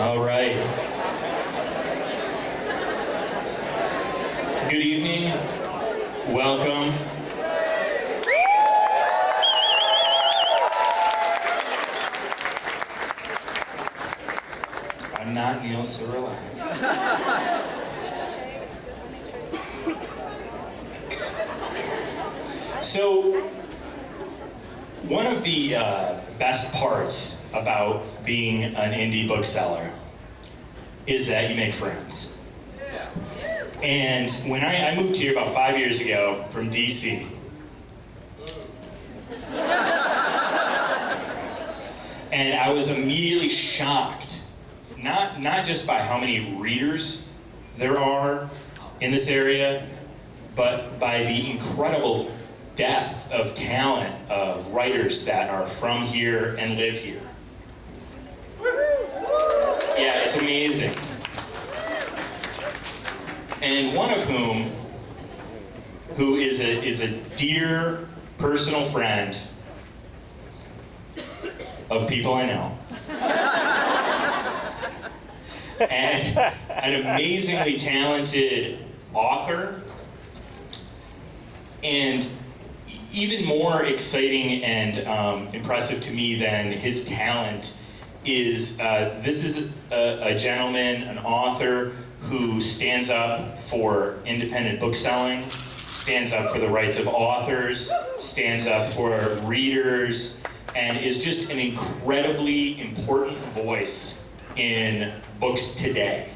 All right. Good evening. Welcome. I'm not Neil, so relax. So, one of the best parts about being an indie bookseller is that you make friends. And when I moved here about 5 years ago from DC, and I was immediately shocked, not just by how many readers there are in this area, but by the incredible depth of talent of writers that are from here and live here. Yeah, it's amazing. And one of who is a dear personal friend of people I know, and an amazingly talented author, and even more exciting and impressive to me than his talent is this is a gentleman, an author, who stands up for independent bookselling, stands up for the rights of authors, stands up for readers, and is just an incredibly important voice in books today.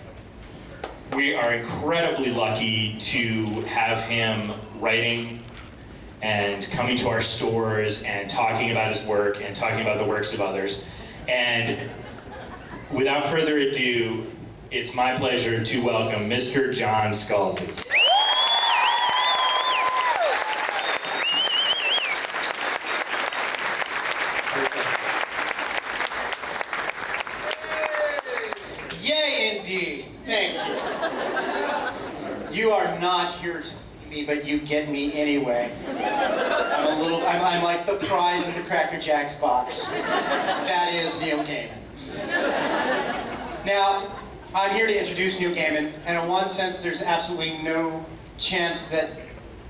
We are incredibly lucky to have him writing and coming to our stores and talking about his work and talking about the works of others. And without further ado, it's my pleasure to welcome Mr. John Scalzi. Yay, indeed. Thank you. You are not here to see me, but you get me anyway. I'm like the prize in the Cracker Jacks box. That is Neil Gaiman. Now, I'm here to introduce Neil Gaiman, and in one sense, there's absolutely no chance that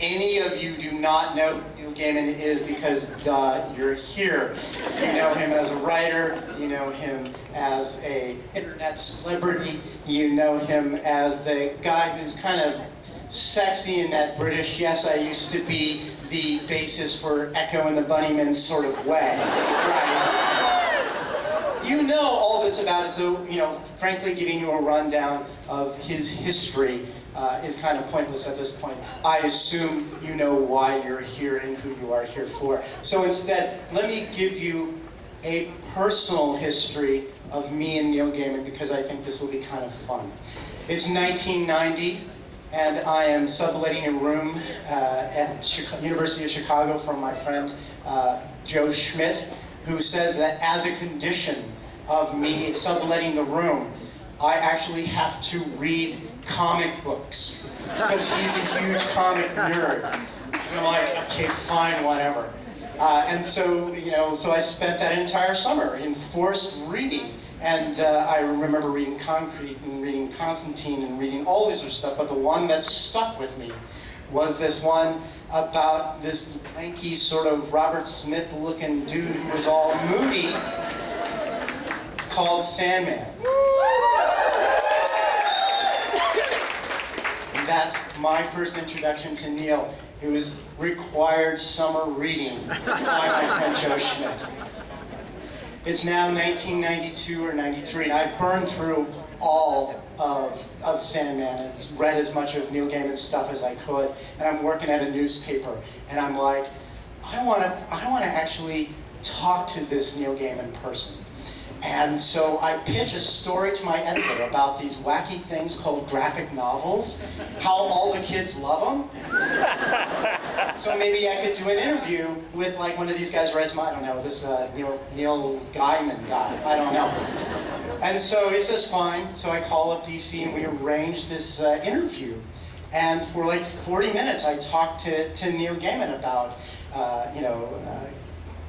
any of you do not know who Neil Gaiman is because, duh, you're here. You know him as a writer, you know him as an internet celebrity, you know him as the guy who's kind of sexy in that British, yes, I used to be the basis for Echo and the Bunnymen sort of way, right? You know all this about it, so, frankly, giving you a rundown of his history is kind of pointless at this point. I assume you know why you're here and who you are here for. So instead, let me give you a personal history of me and Neil Gaiman because I think this will be kind of fun. It's 1990, and I am subletting a room at University of Chicago from my friend Joe Schmidt, who says that as a condition of me subletting the room, I actually have to read comic books because he's a huge comic nerd. And I'm like, okay, fine, whatever. And so, so I spent that entire summer in forced reading. And I remember reading Concrete and reading Constantine and reading all this sort of stuff, but the one that stuck with me was this one about this lanky sort of Robert Smith-looking dude who was all moody called Sandman. And that's my first introduction to Neil. It was required summer reading by my friend Joe Schmidt. It's now 1992 or 93, and I've burned through all of Sandman and read as much of Neil Gaiman's stuff as I could, and I'm working at a newspaper, and I'm like, I want to actually talk to this Neil Gaiman person. And so I pitch a story to my editor about these wacky things called graphic novels, how all the kids love them. So maybe I could do an interview with like one of these guys who writes, I don't know, this Neil Gaiman guy, I don't know. And so he says, fine. So I call up DC and we arrange this interview. And for like 40 minutes, I talked to Neil Gaiman about,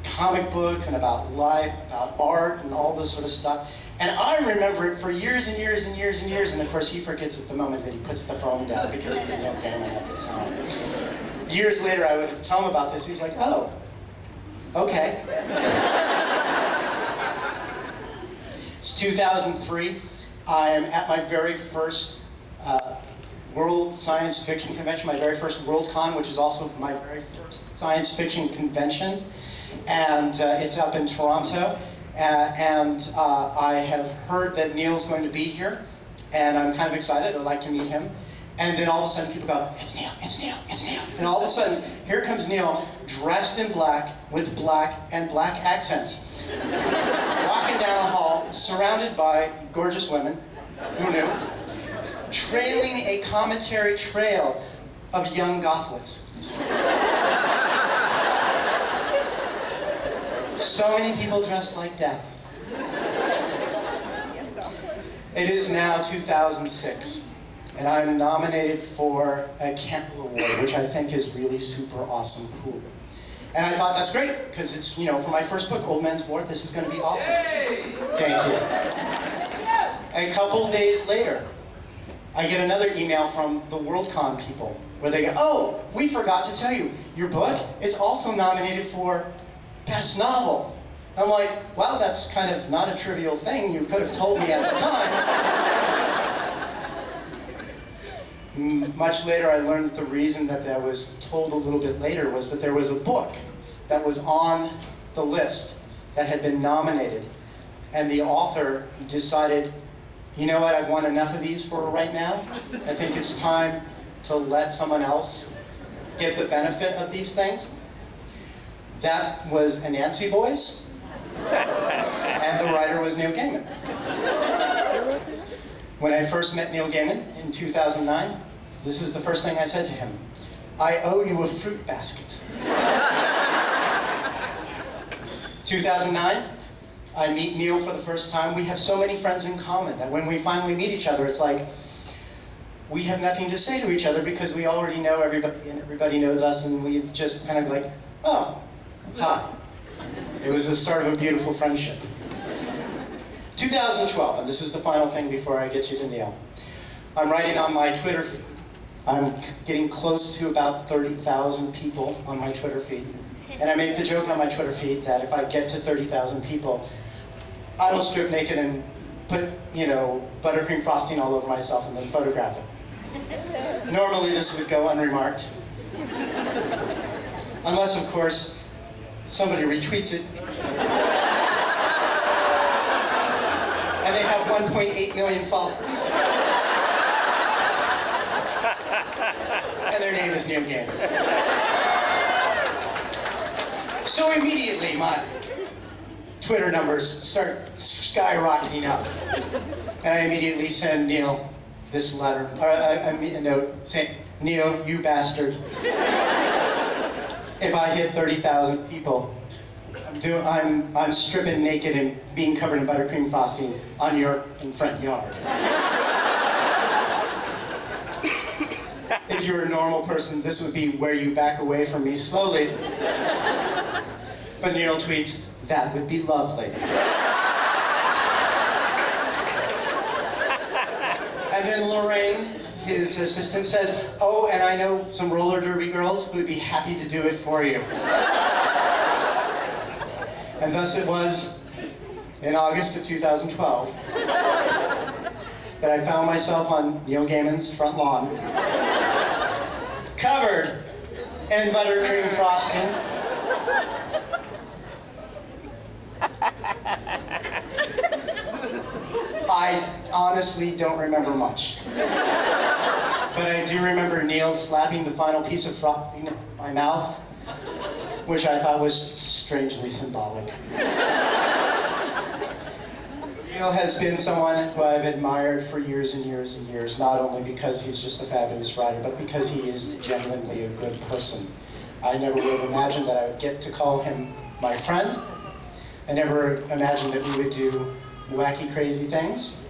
comic books and about life, about art and all this sort of stuff. And I remember it for years and years and years and years, and of course he forgets at the moment that he puts the phone down because he's Neil Gaiman at the time. Years later I would tell him about this, he's like, oh, okay. It's 2003, I am at my very first World Science Fiction Convention, my very first Worldcon, which is also my very first science fiction convention, and it's up in Toronto. I have heard that Neil's going to be here, and I'm kind of excited. I'd like to meet him. And then all of a sudden people go, it's Neil, it's Neil, it's Neil. And all of a sudden, here comes Neil, dressed in black, with black and black accents. Walking down the hall, surrounded by gorgeous women, who knew, trailing a commentary trail of young gothlets. So many people dressed like death. It is now 2006, and I'm nominated for a Campbell Award, which I think is really super awesome cool. And I thought that's great, because it's, you know, for my first book, Old Man's War, this is going to be awesome. Thank you. A couple days later, I get another email from the Worldcon people, where they go, oh, we forgot to tell you, your book is also nominated for Best Novel. I'm like, wow, that's kind of not a trivial thing. You could have told me at the time. Much later, I learned that the reason that that was told a little bit later was that there was a book that was on the list that had been nominated. And the author decided, you know what, I've won enough of these for right now. I think it's time to let someone else get the benefit of these things. That was Anansi Boys, and the writer was Neil Gaiman. When I first met Neil Gaiman in 2009, this is the first thing I said to him. I owe you a fruit basket. 2009, I meet Neil for the first time. We have so many friends in common that when we finally meet each other, it's like, we have nothing to say to each other because we already know everybody and everybody knows us, and we've just kind of like, oh, hi. It was the start of a beautiful friendship. 2012, and this is the final thing before I get you to Neil. I'm writing on my Twitter feed. I'm getting close to about 30,000 people on my Twitter feed. And I make the joke on my Twitter feed that if I get to 30,000 people, I will strip naked and put, you know, buttercream frosting all over myself and then photograph it. Normally this would go unremarked. Unless, of course, somebody retweets it. And they have 1.8 million followers. And their name is Neil Gaiman. So immediately my Twitter numbers start skyrocketing up. And I immediately send Neil this letter, or a note saying, Neil, you bastard. If I hit 30,000 people, I'm stripping naked and being covered in buttercream frosting on your front yard. If you're a normal person, this would be where you back away from me slowly. But Neil tweets, that would be lovely. And then Lorraine, his assistant, says, oh, and I know some roller derby girls who would be happy to do it for you. And thus it was, in August of 2012, that I found myself on Neil Gaiman's front lawn, covered in buttercream frosting. I honestly don't remember much. But I do remember Neil slapping the final piece of frosting in my mouth, which I thought was strangely symbolic. Neil has been someone who I've admired for years and years and years, not only because he's just a fabulous writer, but because he is genuinely a good person. I never would have imagined that I would get to call him my friend. I never imagined that we would do wacky, crazy things.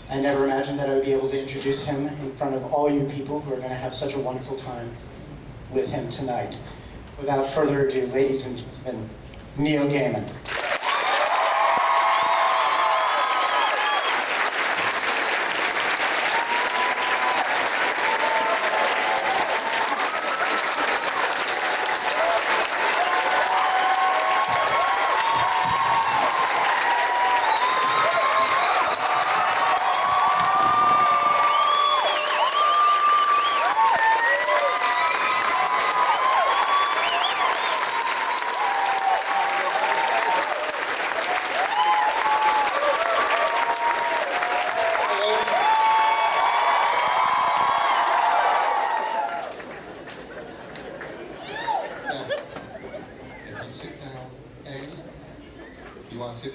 I never imagined that I would be able to introduce him in front of all you people who are going to have such a wonderful time with him tonight. Without further ado, ladies and gentlemen, Neil Gaiman.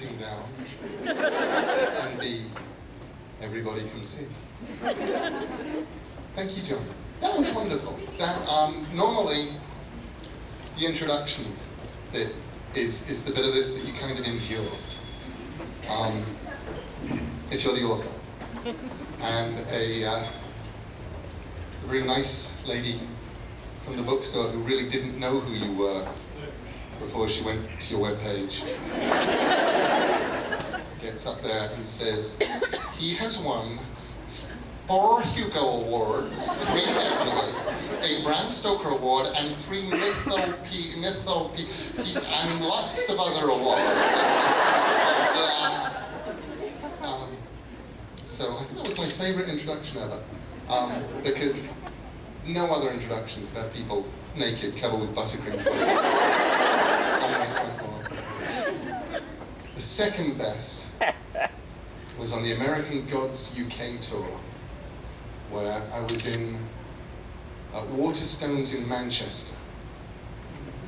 sitting down, and B, everybody can see. Thank you, John. That was wonderful. That, normally, the introduction bit is the bit of this that you kind of endure. If you're the author. And a really nice lady from the bookstore who really didn't know who you were before she went to your webpage gets up there and says, he has won 4 Hugo Awards, 3 Nebulas, a Bram Stoker Award, and 3 and lots of other awards. So I think that was my favorite introduction ever, because no other introductions have had people naked, covered with buttercream frosting on my front lawn. The second best was on the American Gods UK tour, where I was in Waterstones in Manchester,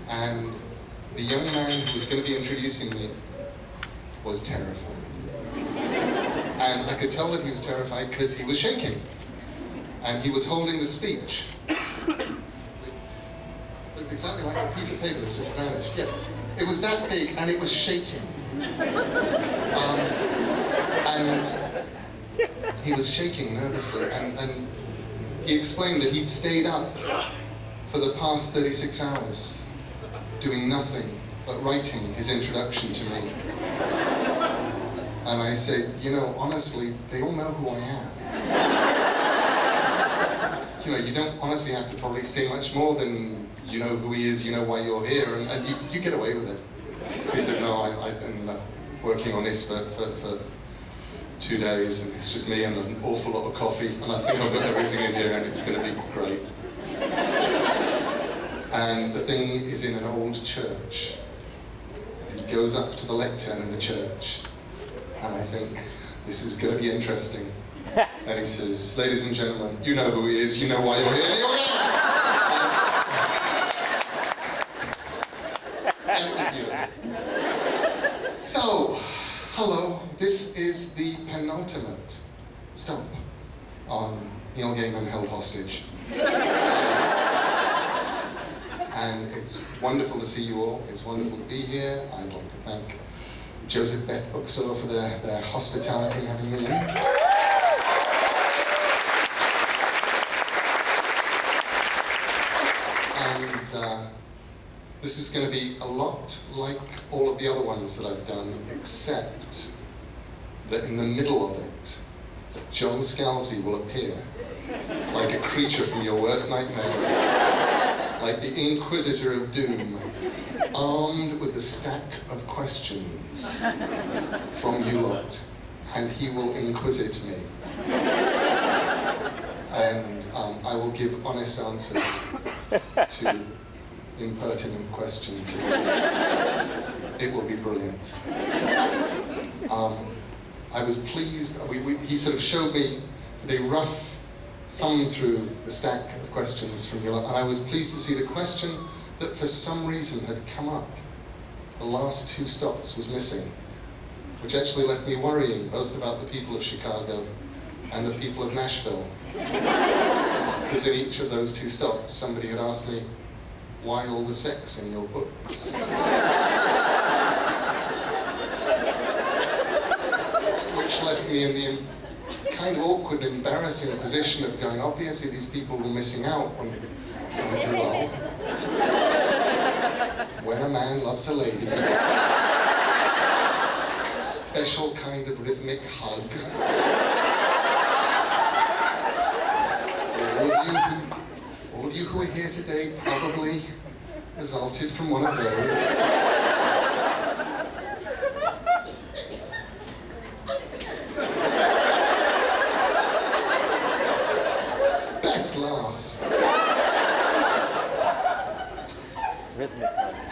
and the young man who was going to be introducing me was terrified. And I could tell that he was terrified because he was shaking. And he was holding the speech. Looked exactly like a piece of paper that just vanished. Yeah. It was that big and it was shaking. And he was shaking nervously. And he explained that he'd stayed up for the past 36 hours doing nothing but writing his introduction to me. And I said, you know, honestly, they all know who I am. You know, you don't honestly have to probably say much more than you know who he is, you know why you're here, and you get away with it. He said, no, I've been working on this for 2 days, and it's just me and an awful lot of coffee, and I think I've got everything in here, and it's going to be great. And the thing is in an old church. He goes up to the lectern in the church, and I think, this is going to be interesting. And he says, ladies and gentlemen, you know who he is, you know why you're here. And it was beautiful. So, hello, this is the penultimate stop on Neil Gaiman Held Hostage. And it's wonderful to see you all, it's wonderful to be here. I'd like to thank Joseph-Beth Booksellers for their hospitality in having me in. And this is going to be a lot like all of the other ones that I've done, except that in the middle of it, John Scalzi will appear like a creature from your worst nightmares, like the Inquisitor of Doom, armed with a stack of questions from you lot, and he will inquisit me. And I will give honest answers to impertinent questions. It will be brilliant. I was pleased, he sort of showed me a rough thumb through the stack of questions from you lot, and I was pleased to see the question that for some reason had come up. The last 2 stops was missing, which actually left me worrying both about the people of Chicago and the people of Nashville. Because in each of those 2 stops, somebody had asked me, why all the sex in your books? Which left me in the kind of awkward, embarrassing position of going, obviously these people were missing out when someone said, well, when a man loves a lady, special kind of rhythmic hug. All of you who are here today probably resulted from one of those. Best laugh.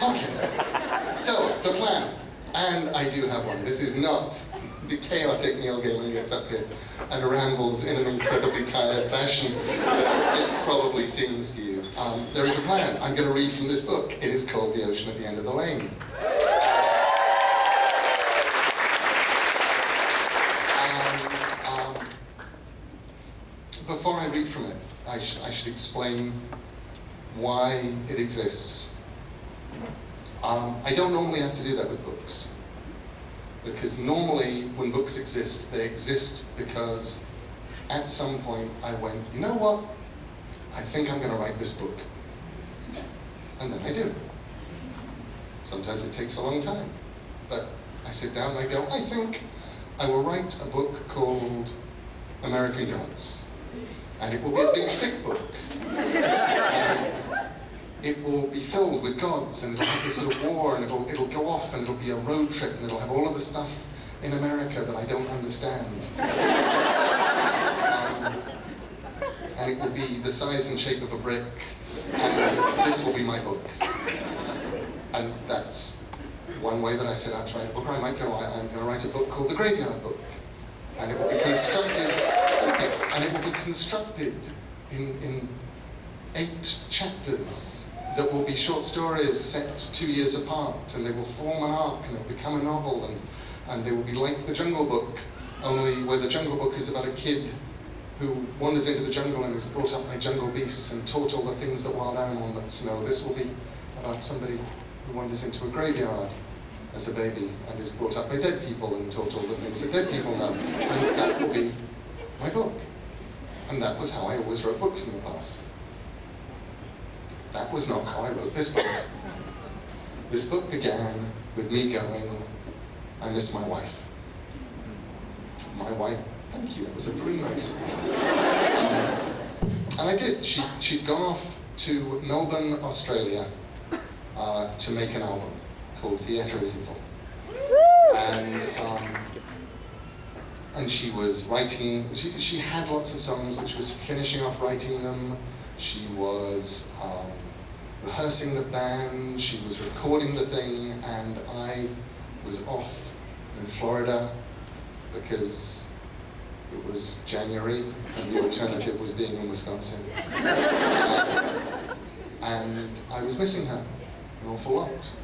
Okay, so the plan, and I do have one. This is not the chaotic Neil Gaiman gets up here and rambles in an incredibly tired fashion that it probably seems to you. There is a plan. I'm going to read from this book. It is called The Ocean at the End of the Lane. read from it. I should explain why it exists. I don't normally have to do that with books, because normally when books exist, they exist because at some point I went, you know what? I think I'm going to write this book. And then I do. Sometimes it takes a long time, but I sit down and I go, I think I will write a book called American Gods. And it will be a big, thick book. It will be filled with gods, and it'll have this sort of war, and it'll go off, and it'll be a road trip, and it'll have all of the stuff in America that I don't understand. And it will be the size and shape of a brick, and this will be my book. And that's one way that I set out to write a book. Or I might go, I'm going to write a book called The Graveyard Book. And it will be constructed, in 8 chapters that will be short stories set 2 years apart, and they will form an arc, and it will become a novel, and they will be like The Jungle Book, only where The Jungle Book is about a kid who wanders into the jungle and is brought up by jungle beasts and taught all the things that wild animals know. This will be about somebody who wanders into a graveyard as a baby and is brought up by dead people and taught all the things that dead people know. And that will be my book. And that was how I always wrote books in the past. That was not how I wrote this book. This book began with me going, I miss my wife. My wife, thank you, that was a very nice one. And I did. She'd gone off to Melbourne, Australia to make an album called Theatre is Evil. And she was writing, she had lots of songs, but she was finishing off writing them. She was rehearsing the band, she was recording the thing, and I was off in Florida because it was January and the alternative was being in Wisconsin. And I was missing her an awful lot.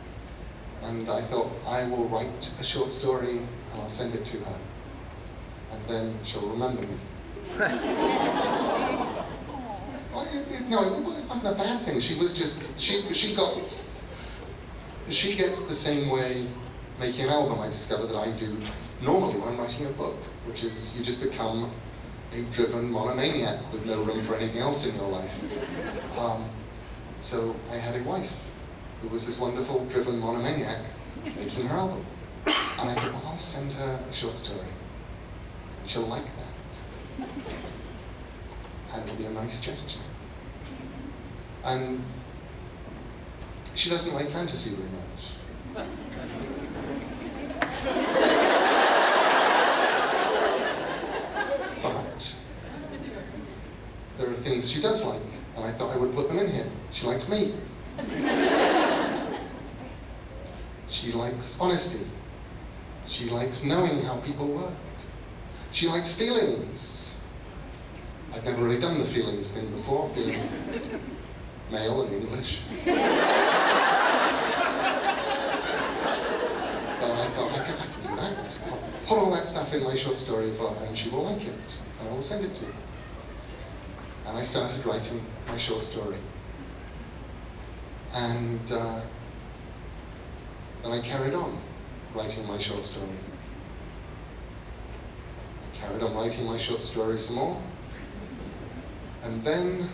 And I thought, I will write a short story and I'll send it to her. And then she'll remember me. Well, no, it wasn't a bad thing. She was just, she gets the same way making an album, I discovered, that I do normally when I'm writing a book, which is you just become a driven monomaniac with no room for anything else in your life. So I had a wife who was this wonderful, driven monomaniac making her album. And I thought, well, I'll send her a short story. And she'll like that. And it'll be a nice gesture. And she doesn't like fantasy very much. But there are things she does like, and I thought I would put them in here. She likes me. She likes honesty. She likes knowing how people work. She likes feelings. I've never really done the feelings thing before, being male and English. But I thought, I can do that. I'll put all that stuff in my short story for her and she will like it, and I will send it to her. And I started writing my short story. And then I carried on writing my short story. I carried on writing my short story some more. And then,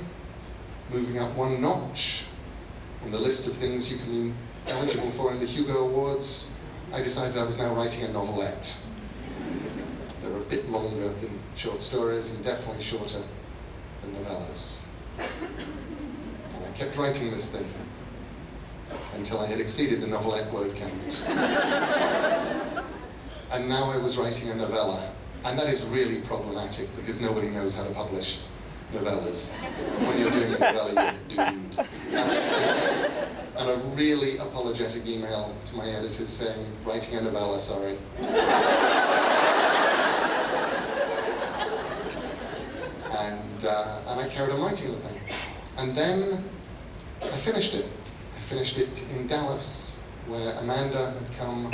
moving up one notch on the list of things you can be eligible for in the Hugo Awards, I decided I was now writing a novelette. They're a bit longer than short stories and definitely shorter than novellas. And I kept writing this thing until I had exceeded the novelette word count. And now I was writing a novella. And that is really problematic because nobody knows how to publish novellas. When you're doing a novella, you're doomed. And I sent a really apologetic email to my editors saying, writing a novella, sorry. And I carried on writing the thing. And then I finished it. I finished it in Dallas, where Amanda had come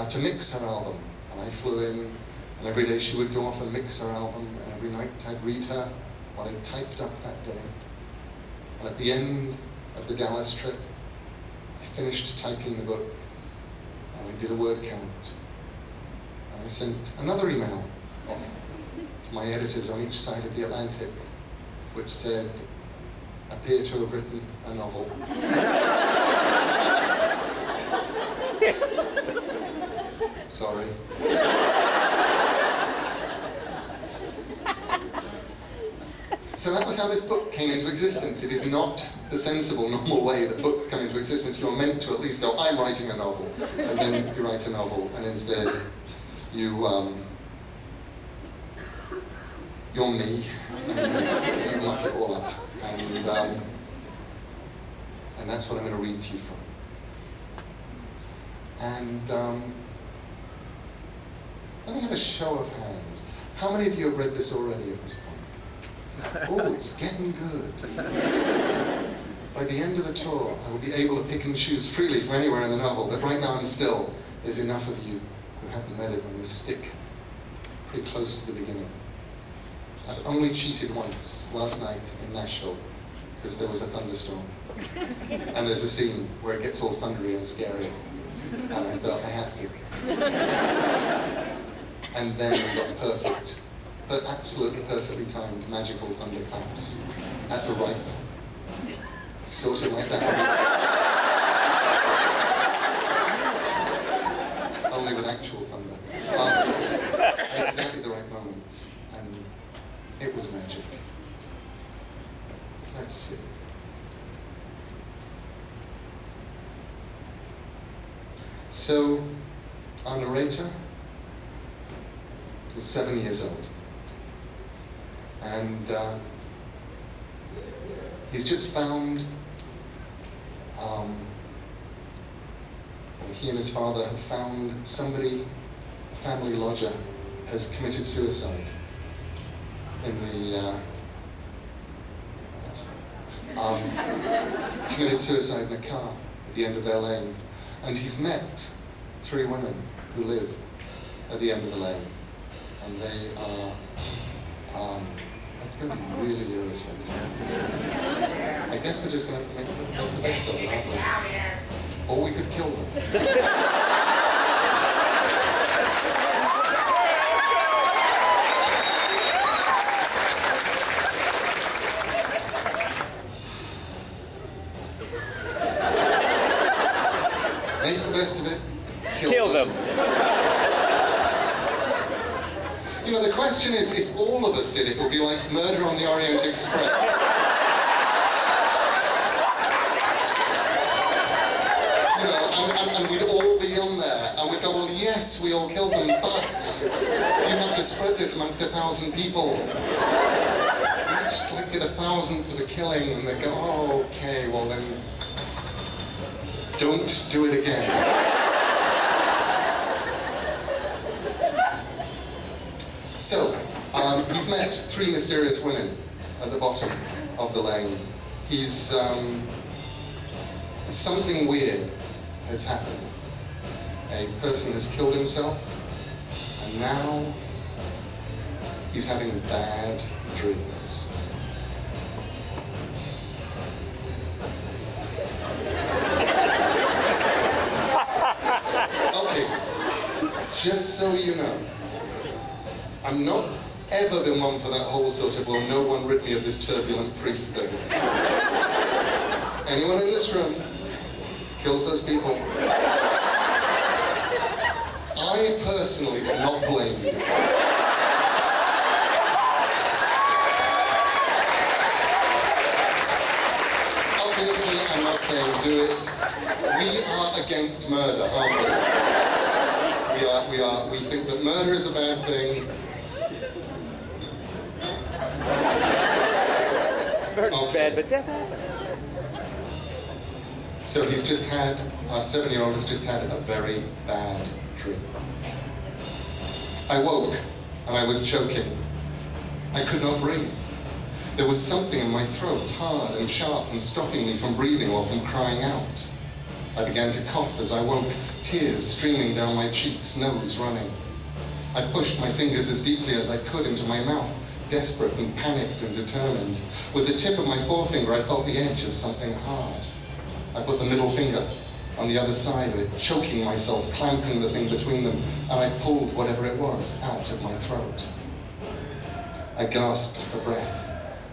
to mix her album. And I flew in, and every day she would go off and mix her album, and every night I'd read her what I typed up that day. And at the end of the Dallas trip, I finished typing the book, and I did a word count. And I sent another email off to my editors on each side of the Atlantic, which said, appear to have written a novel. Sorry. So that was how this book came into existence. It is not the sensible, normal way that books come into existence. You're meant to at least go, I'm writing a novel, and then you write a novel, and instead you're me, and you muck it all up. And that's what I'm going to read to you from. And let me have a show of hands. How many of you have read this already at this point? Oh, it's getting good. By the end of the tour, I will be able to pick and choose freely from anywhere in the novel, but right now I'm still, there's enough of you who haven't read it on the stick pretty close to the beginning. I've only cheated once, last night in Nashville, because there was a thunderstorm. And there's a scene where it gets all thundery and scary. And I thought, I have to. And then I got perfect, but absolutely perfectly timed magical thunderclaps at the right, sort of like that. Only with actual thunder. At exactly the right moments, and it was magic. Let's see. So, our narrator is 7 years old, and he's just found, he and his father have found somebody, a family lodger, has committed suicide in the, committed suicide in a car at the end of their lane. And he's met 3 women who live at the end of the lane. And they are, it's going to be really irritating. I guess we're just going to make the best of it, aren't we? Or we could kill them. Make the best of it, kill them. You know, the question is, if all of us did it, it would be like Murder on the Orient Express. You know, and we'd all be on there, and we'd go, well, yes, we all killed them, but you have to split this amongst 1,000 people. We each collected 1,000 for the killing, and they go, oh, okay, well then, don't do it again. So, he's met 3 mysterious women at the bottom of the lane. He's, something weird has happened. A person has killed himself, and now he's having bad dreams. Okay, just so you know, I'm not ever been one for that whole sort of, well, no one rid me of this turbulent priest thing. Anyone in this room kills those people. I personally will not blame you. Obviously, I'm not saying do it. We are against murder, aren't we? We think that murder is a bad thing. Okay. Bad, but death happens. So he's just had, our 7-year-old has just had a very bad dream. I woke and I was choking. I could not breathe. There was something in my throat, hard and sharp, and stopping me from breathing or from crying out. I began to cough as I woke, tears streaming down my cheeks, nose running. I pushed my fingers as deeply as I could into my mouth, desperate and panicked and determined. With the tip of my forefinger, I felt the edge of something hard. I put the middle finger on the other side of it, choking myself, clamping the thing between them, and I pulled whatever it was out of my throat. I gasped for breath,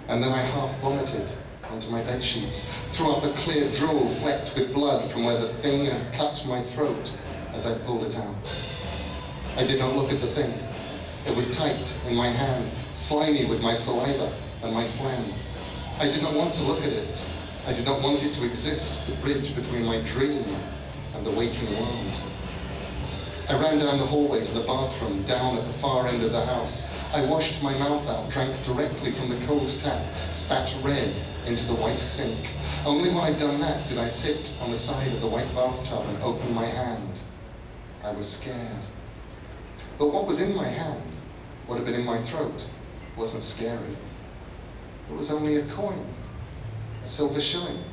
and then I half vomited onto my bedsheets, threw up a clear drool flecked with blood from where the thing had cut my throat as I pulled it out. I did not look at the thing. It was tight in my hand, slimy with my saliva and my phlegm. I did not want to look at it. I did not want it to exist, the bridge between my dream and the waking world. I ran down the hallway to the bathroom, down at the far end of the house. I washed my mouth out, drank directly from the cold tap, spat red into the white sink. Only when I'd done that did I sit on the side of the white bathtub and open my hand. I was scared. But what was in my hand, what had been in my throat, wasn't scary. It was only a coin, a silver shilling.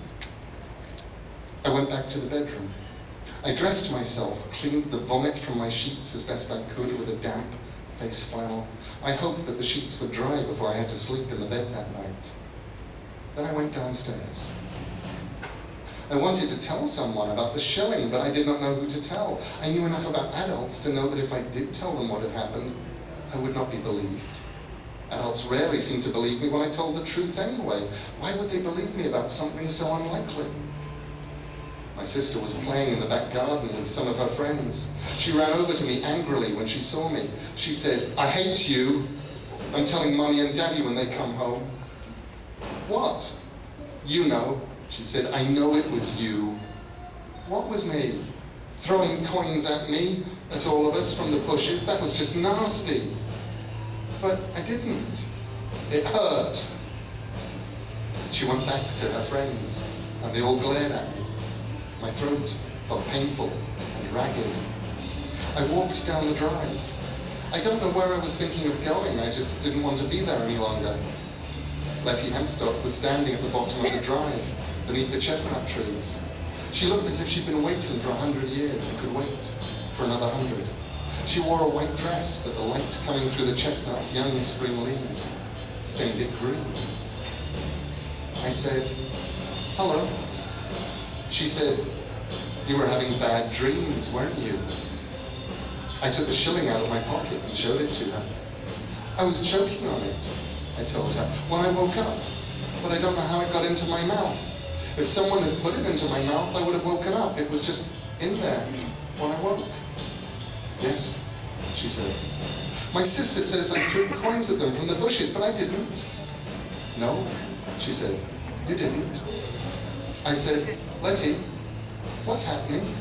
I went back to the bedroom. I dressed myself, cleaned the vomit from my sheets as best I could with a damp face flannel. I hoped that the sheets would dry before I had to sleep in the bed that night. Then I went downstairs. I wanted to tell someone about the shilling, but I did not know who to tell. I knew enough about adults to know that if I did tell them what had happened, I would not be believed. Adults rarely seem to believe me when I told the truth anyway. Why would they believe me about something so unlikely? My sister was playing in the back garden with some of her friends. She ran over to me angrily when she saw me. She said, "I hate you. I'm telling Mommy and Daddy when they come home." "What?" "You know," she said. "I know it was you." What was me? Throwing coins at me, at all of us from the bushes? That was just nasty. But I didn't. It hurt. She went back to her friends, and they all glared at me. My throat felt painful and ragged. I walked down the drive. I don't know where I was thinking of going. I just didn't want to be there any longer. Letty Hempstock was standing at the bottom of the drive, beneath the chestnut trees. She looked as if she'd been waiting for 100 years and could wait for another 100. She wore a white dress, but the light coming through the chestnut's young spring leaves stained it green. I said, "Hello." She said, "You were having bad dreams, weren't you?" I took the shilling out of my pocket and showed it to her. "I was choking on it," I told her, "when I woke up, but I don't know how it got into my mouth. If someone had put it into my mouth, I would have woken up. It was just in there when I woke." "Yes," she said. "My sister says I threw coins at them from the bushes, but I didn't." "No," she said, "you didn't." I said, "Letty, what's happening?"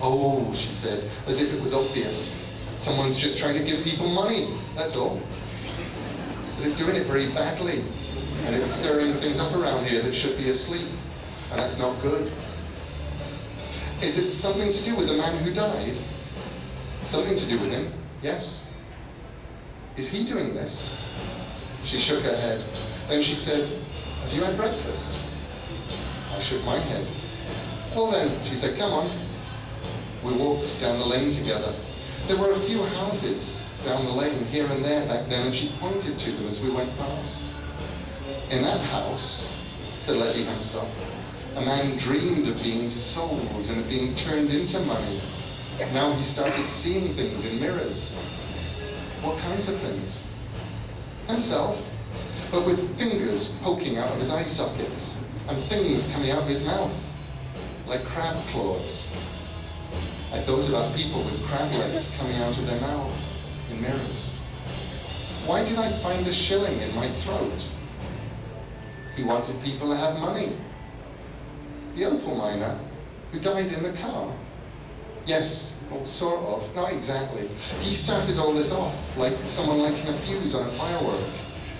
"Oh," she said, as if it was obvious. "Someone's just trying to give people money, that's all. But it's doing it very badly, and it's stirring things up around here that should be asleep, and that's not good." "Is it something to do with the man who died?" "Something to do with him, yes." "Is he doing this?" She shook her head. Then she said, "Have you had breakfast?" I shook my head. "Well then," she said, "come on." We walked down the lane together. There were a few houses down the lane here and there back then, and she pointed to them as we went past. "In that house," said Letty Hempstock, "a man dreamed of being sold and of being turned into money. Now he started seeing things in mirrors." "What kinds of things?" "Himself, but with fingers poking out of his eye sockets and things coming out of his mouth, like crab claws." I thought about people with crab legs coming out of their mouths in mirrors. Why did I find a shilling in my throat? He wanted people to have money. The opal miner who died in the car. Yes, well, sort of, not exactly. He started all this off like someone lighting a fuse on a firework.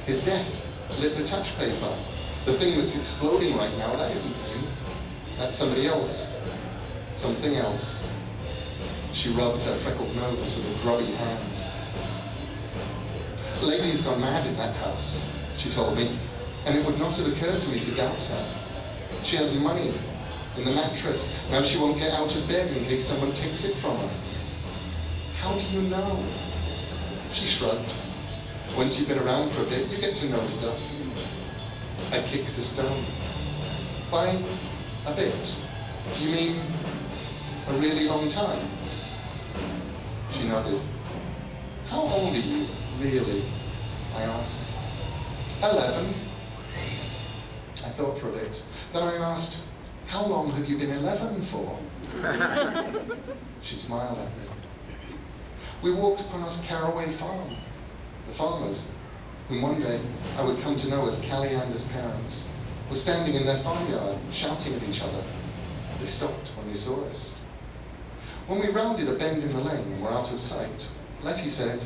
His death lit the touch paper. The thing that's exploding right now, that isn't him. That's somebody else. Something else. She rubbed her freckled nose with a grubby hand. "Lady's gone mad in that house," she told me, and it would not have occurred to me to doubt her. "She has money in the mattress. Now she won't get out of bed in case someone takes it from her." "How do you know?" She shrugged. Once you've been around for a bit, you get to know stuff. I kicked a stone. By a bit, do you mean a really long time? She nodded. How old are you, really? I asked. 11. I thought for a bit. Then I asked, how long have you been 11 for? She smiled at me. We walked past Caraway Farm, the farmers, whom one day I would come to know as Callie Ander's parents, were standing in their farmyard, shouting at each other. They stopped when they saw us. When we rounded a bend in the lane and were out of sight, Letty said,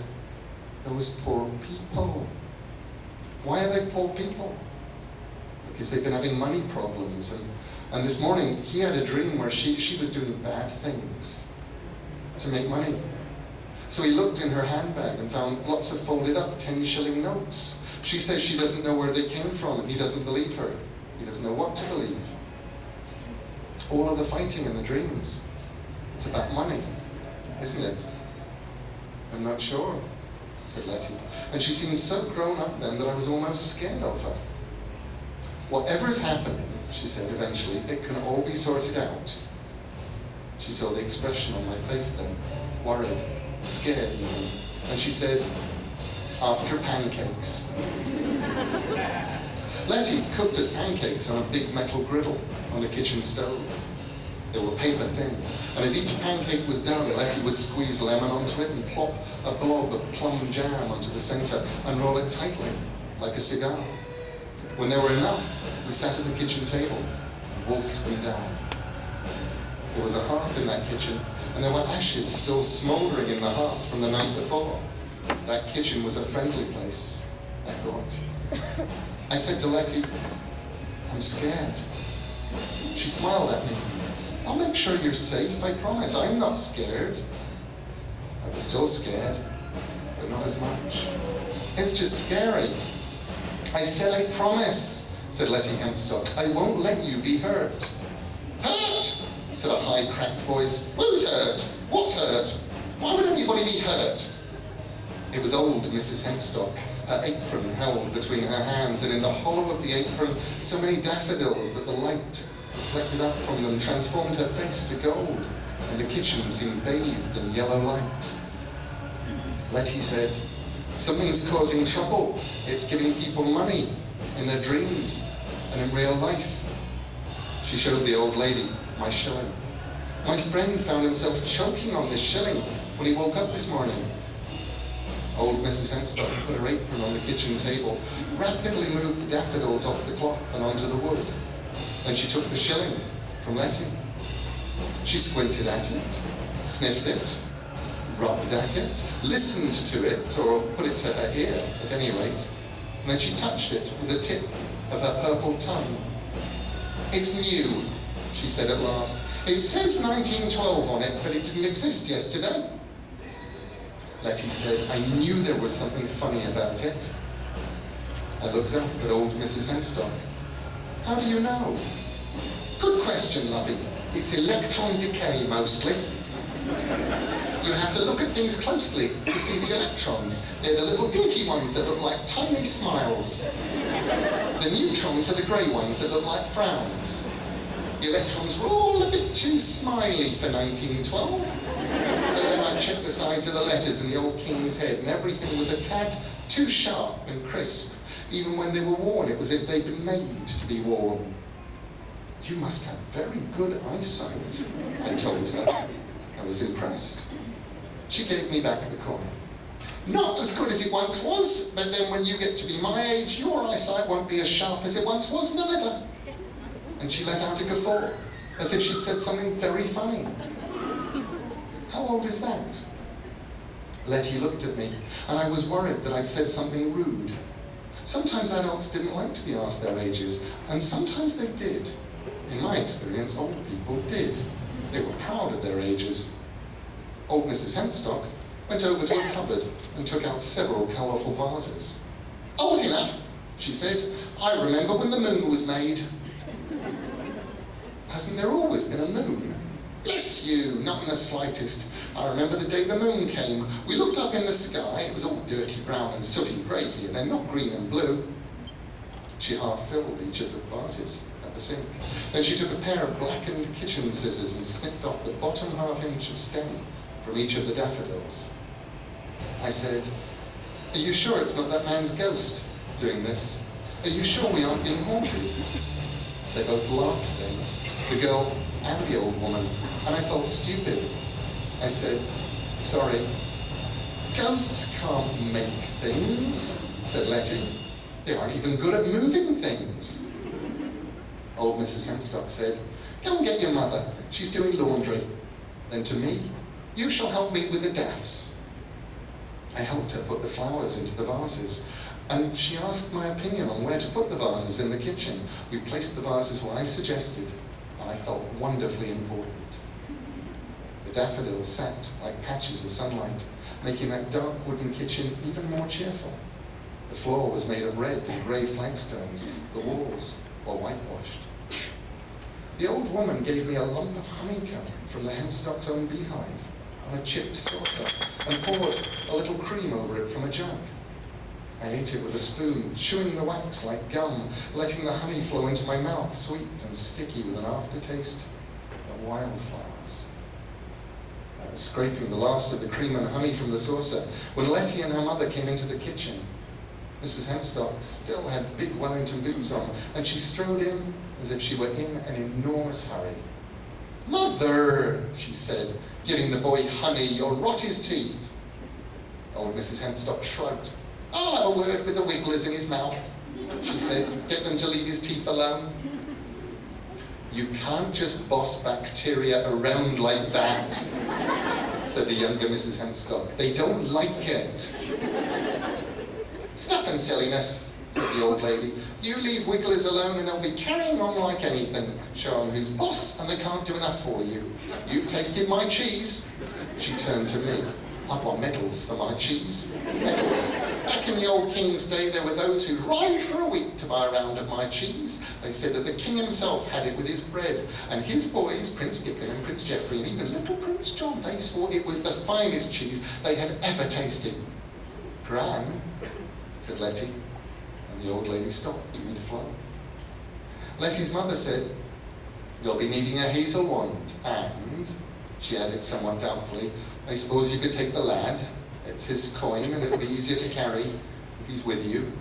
those poor people. Why are they poor people? Because they've been having money problems. And this morning, he had a dream where she was doing bad things to make money. So he looked in her handbag and found lots of folded up 10-shilling notes. She says she doesn't know where they came from, and he doesn't believe her. He doesn't know what to believe. All of the fighting and the dreams, it's about money, isn't it? I'm not sure, said Letty. And she seemed so grown up then that I was almost scared of her. Whatever's happening, she said eventually, it can all be sorted out. She saw the expression on my face then, worried, scared even. And she said, after pancakes. Letty cooked us pancakes on a big metal griddle on the kitchen stove. They were paper thin, and as each pancake was done, Letty would squeeze lemon onto it and plop a blob of plum jam onto the center and roll it tightly, like a cigar. When there were enough, we sat at the kitchen table and wolfed them down. There was a hearth in that kitchen, and there were ashes still smouldering in the hearth from the night before. That kitchen was a friendly place, I thought. I said to Letty, I'm scared. She smiled at me. I'll make sure you're safe, I promise. I'm not scared. I was still scared, but not as much. It's just scary. I said, I promise, said Letty Hempstock. I won't let you be hurt. Hurt? Said a high, cracked voice. Who's hurt? What's hurt? Why would anybody be hurt? It was old Mrs. Hempstock, her apron held between her hands, and in the hollow of the apron, so many daffodils that the light reflected up from them transformed her face to gold, and the kitchen seemed bathed in yellow light. Letty said, something's causing trouble. It's giving people money in their dreams and in real life. She showed the old lady my shilling. My friend found himself choking on this shilling when he woke up this morning. Old Mrs. Hempstock put her apron on the kitchen table, rapidly moved the daffodils off the cloth and onto the wood. Then she took the shilling from Letty. She squinted at it, sniffed it, rubbed at it, listened to it, or put it to her ear at any rate, and then she touched it with the tip of her purple tongue. It's new, she said at last. It says 1912 on it, but it didn't exist yesterday. Letty said, I knew there was something funny about it. I looked up at old Mrs. Hempstock. How do you know? Good question, lovey. It's electron decay, mostly. You have to look at things closely to see the electrons. They're the little dinky ones that look like tiny smiles. The neutrons are the grey ones that look like frowns. The electrons were all a bit too smiley for 1912. So then I checked the size of the letters in the old king's head, and everything was a tad too sharp and crisp. Even when they were worn, it was as if they'd been made to be worn. You must have very good eyesight, I told her. I was impressed. She gave me back the coin. Not as good as it once was, but then when you get to be my age, your eyesight won't be as sharp as it once was, neither. And she let out a guffaw, as if she'd said something very funny. How old is that? Letty looked at me, and I was worried that I'd said something rude. Sometimes adults didn't like to be asked their ages, and sometimes they did. In my experience, old people did. They were proud of their ages. Old Mrs. Hempstock went over to a cupboard and took out several colourful vases. Old enough, she said. I remember when the moon was made. Hasn't there always been a moon? Bless you, not in the slightest. I remember the day the moon came. We looked up in the sky. It was all dirty brown and sooty grey here, then not green and blue. She half filled each of the vases at the sink. Then she took a pair of blackened kitchen scissors and snipped off the bottom half-inch of stem from each of the daffodils. I said, "Are you sure it's not that man's ghost doing this? Are you sure we aren't being haunted?" They both laughed then, the girl and the old woman, and I felt stupid. I said, "Sorry, ghosts can't make things," said Letty. "They aren't even good at moving things." Old Mrs. Hempstock said, "Go and get your mother. She's doing laundry." Then to me, "You shall help me with the daffs." I helped her put the flowers into the vases, and she asked my opinion on where to put the vases in the kitchen. We placed the vases where I suggested, and I felt wonderfully important. The daffodils sat like patches of sunlight, making that dark wooden kitchen even more cheerful. The floor was made of red and grey flagstones. The walls were whitewashed. The old woman gave me a lump of honeycomb from the Hempstock's own beehive on a chipped saucer and poured a little cream over it from a jug. I ate it with a spoon, chewing the wax like gum, letting the honey flow into my mouth, sweet and sticky with an aftertaste of wildflowers. I was scraping the last of the cream and honey from the saucer when Letty and her mother came into the kitchen. Mrs. Hempstock still had big Wellington boots on, and she strode in as if she were in an enormous hurry. "Mother," she said, giving the boy honey, "you'll rot his teeth." Old Mrs. Hempstock shrugged. "I'll have a word with the wigglers in his mouth," she said. "Get them to leave his teeth alone." "You can't just boss bacteria around like that," said the younger Mrs. Hempstock. "They don't like it." "Stuff and silliness," said the old lady. "You leave wigglers alone and they'll be carrying on like anything. Show them who's boss and they can't do enough for you. You've tasted my cheese." She turned to me. "I've got medals for my cheese. Medals. Back in the old king's day, there were those who'd ride for a week to buy a round of my cheese. They said that the king himself had it with his bread, and his boys, Prince Dickon and Prince Geoffrey, and even little Prince John, they swore it was the finest cheese they had ever tasted." "Gran," said Letty, and the old lady stopped mid-flow. Letty's mother said, "You'll be needing a hazel wand, and," she added somewhat doubtfully, "I suppose you could take the lad. It's his coin and it'll be easier to carry if he's with you.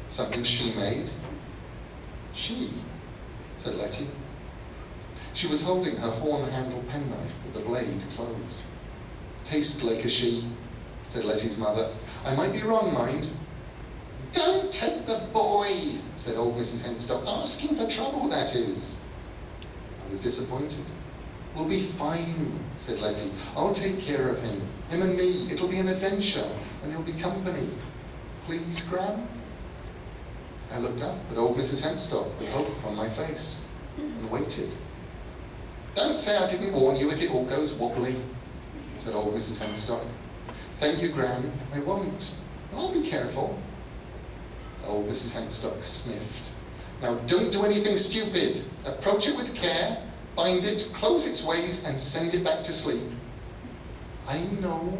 Something she made." "She?" said Letty. She was holding her horn-handled penknife with the blade closed. "Tastes like a she," said Letty's mother. "I might be wrong, mind." "Don't take the boy," said old Mrs. Hempstock. "Asking for trouble, that is." I was disappointed. "We'll be fine," said Letty. "I'll take care of him. Him and me. It'll be an adventure, and he'll be company. Please, Gran?" I looked up at old Mrs. Hempstock with hope on my face and waited. "Don't say I didn't warn you if it all goes wobbly," said old Mrs. Hempstock. "Thank you, Gran. I won't. And I'll be careful." Old Mrs. Hempstock sniffed. "Now don't do anything stupid. Approach it with care. Bind it, close its ways, and send it back to sleep." "I know,"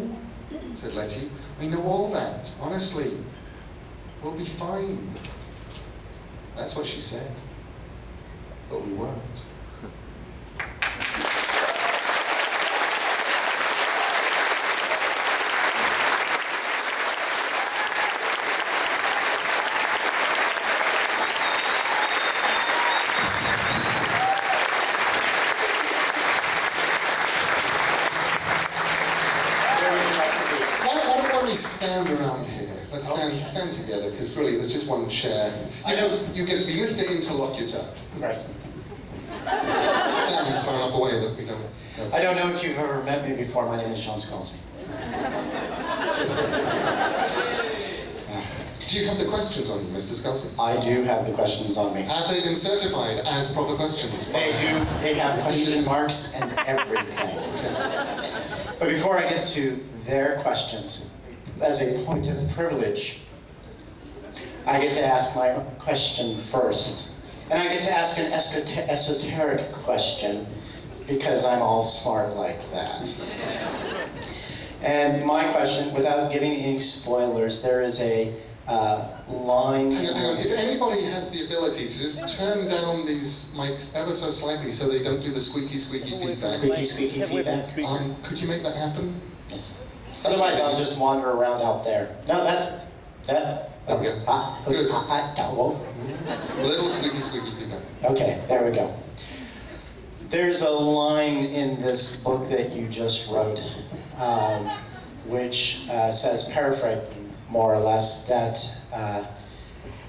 said Letty. "I know all that, honestly. We'll be fine." That's what she said. But we weren't. Stand around here. Let's stand together, because really there's just one chair. You get to be Mr. Interlocutor. Right. Stand far enough away that we don't... I don't know if you've ever met me before. My name is John Scalzi. Do you have the questions on you, Mr. Scalzi? I do have the questions on me. Have they been certified as proper questions? They do. They have question marks and everything. But before I get to their questions, as a point of privilege, I get to ask my question first. And I get to ask an esoteric question because I'm all smart like that. And my question, without giving any spoilers, there is a line... Hang on. If anybody has the ability to just turn down these mics ever so slightly so they don't do the squeaky feedback. Squeaky feedback? Could you make that happen? Yes. Otherwise, I'll just wander around out there. No, that. There we go. Good. A little squeaky feedback. Okay, there we go. There's a line in this book that you just wrote, which says, paraphrasing more or less, that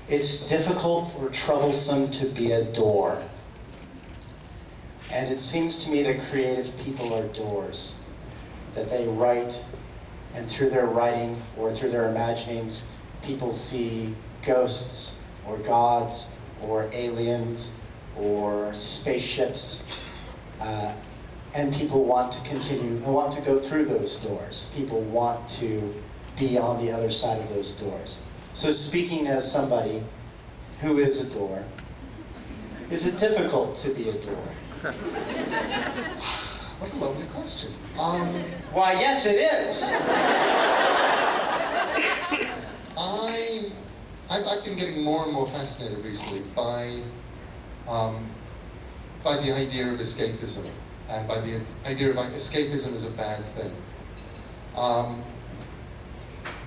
it's difficult or troublesome to be a door. And it seems to me that creative people are doors, that they write, and through their writing or through their imaginings, people see ghosts or gods or aliens or spaceships, and people want to continue, and want to go through those doors. People want to be on the other side of those doors. So speaking as somebody who is a door, is it difficult to be a door? What a lovely question. Why, yes, it is. I've been getting more and more fascinated recently by the idea of escapism, and by the idea of escapism as a bad thing.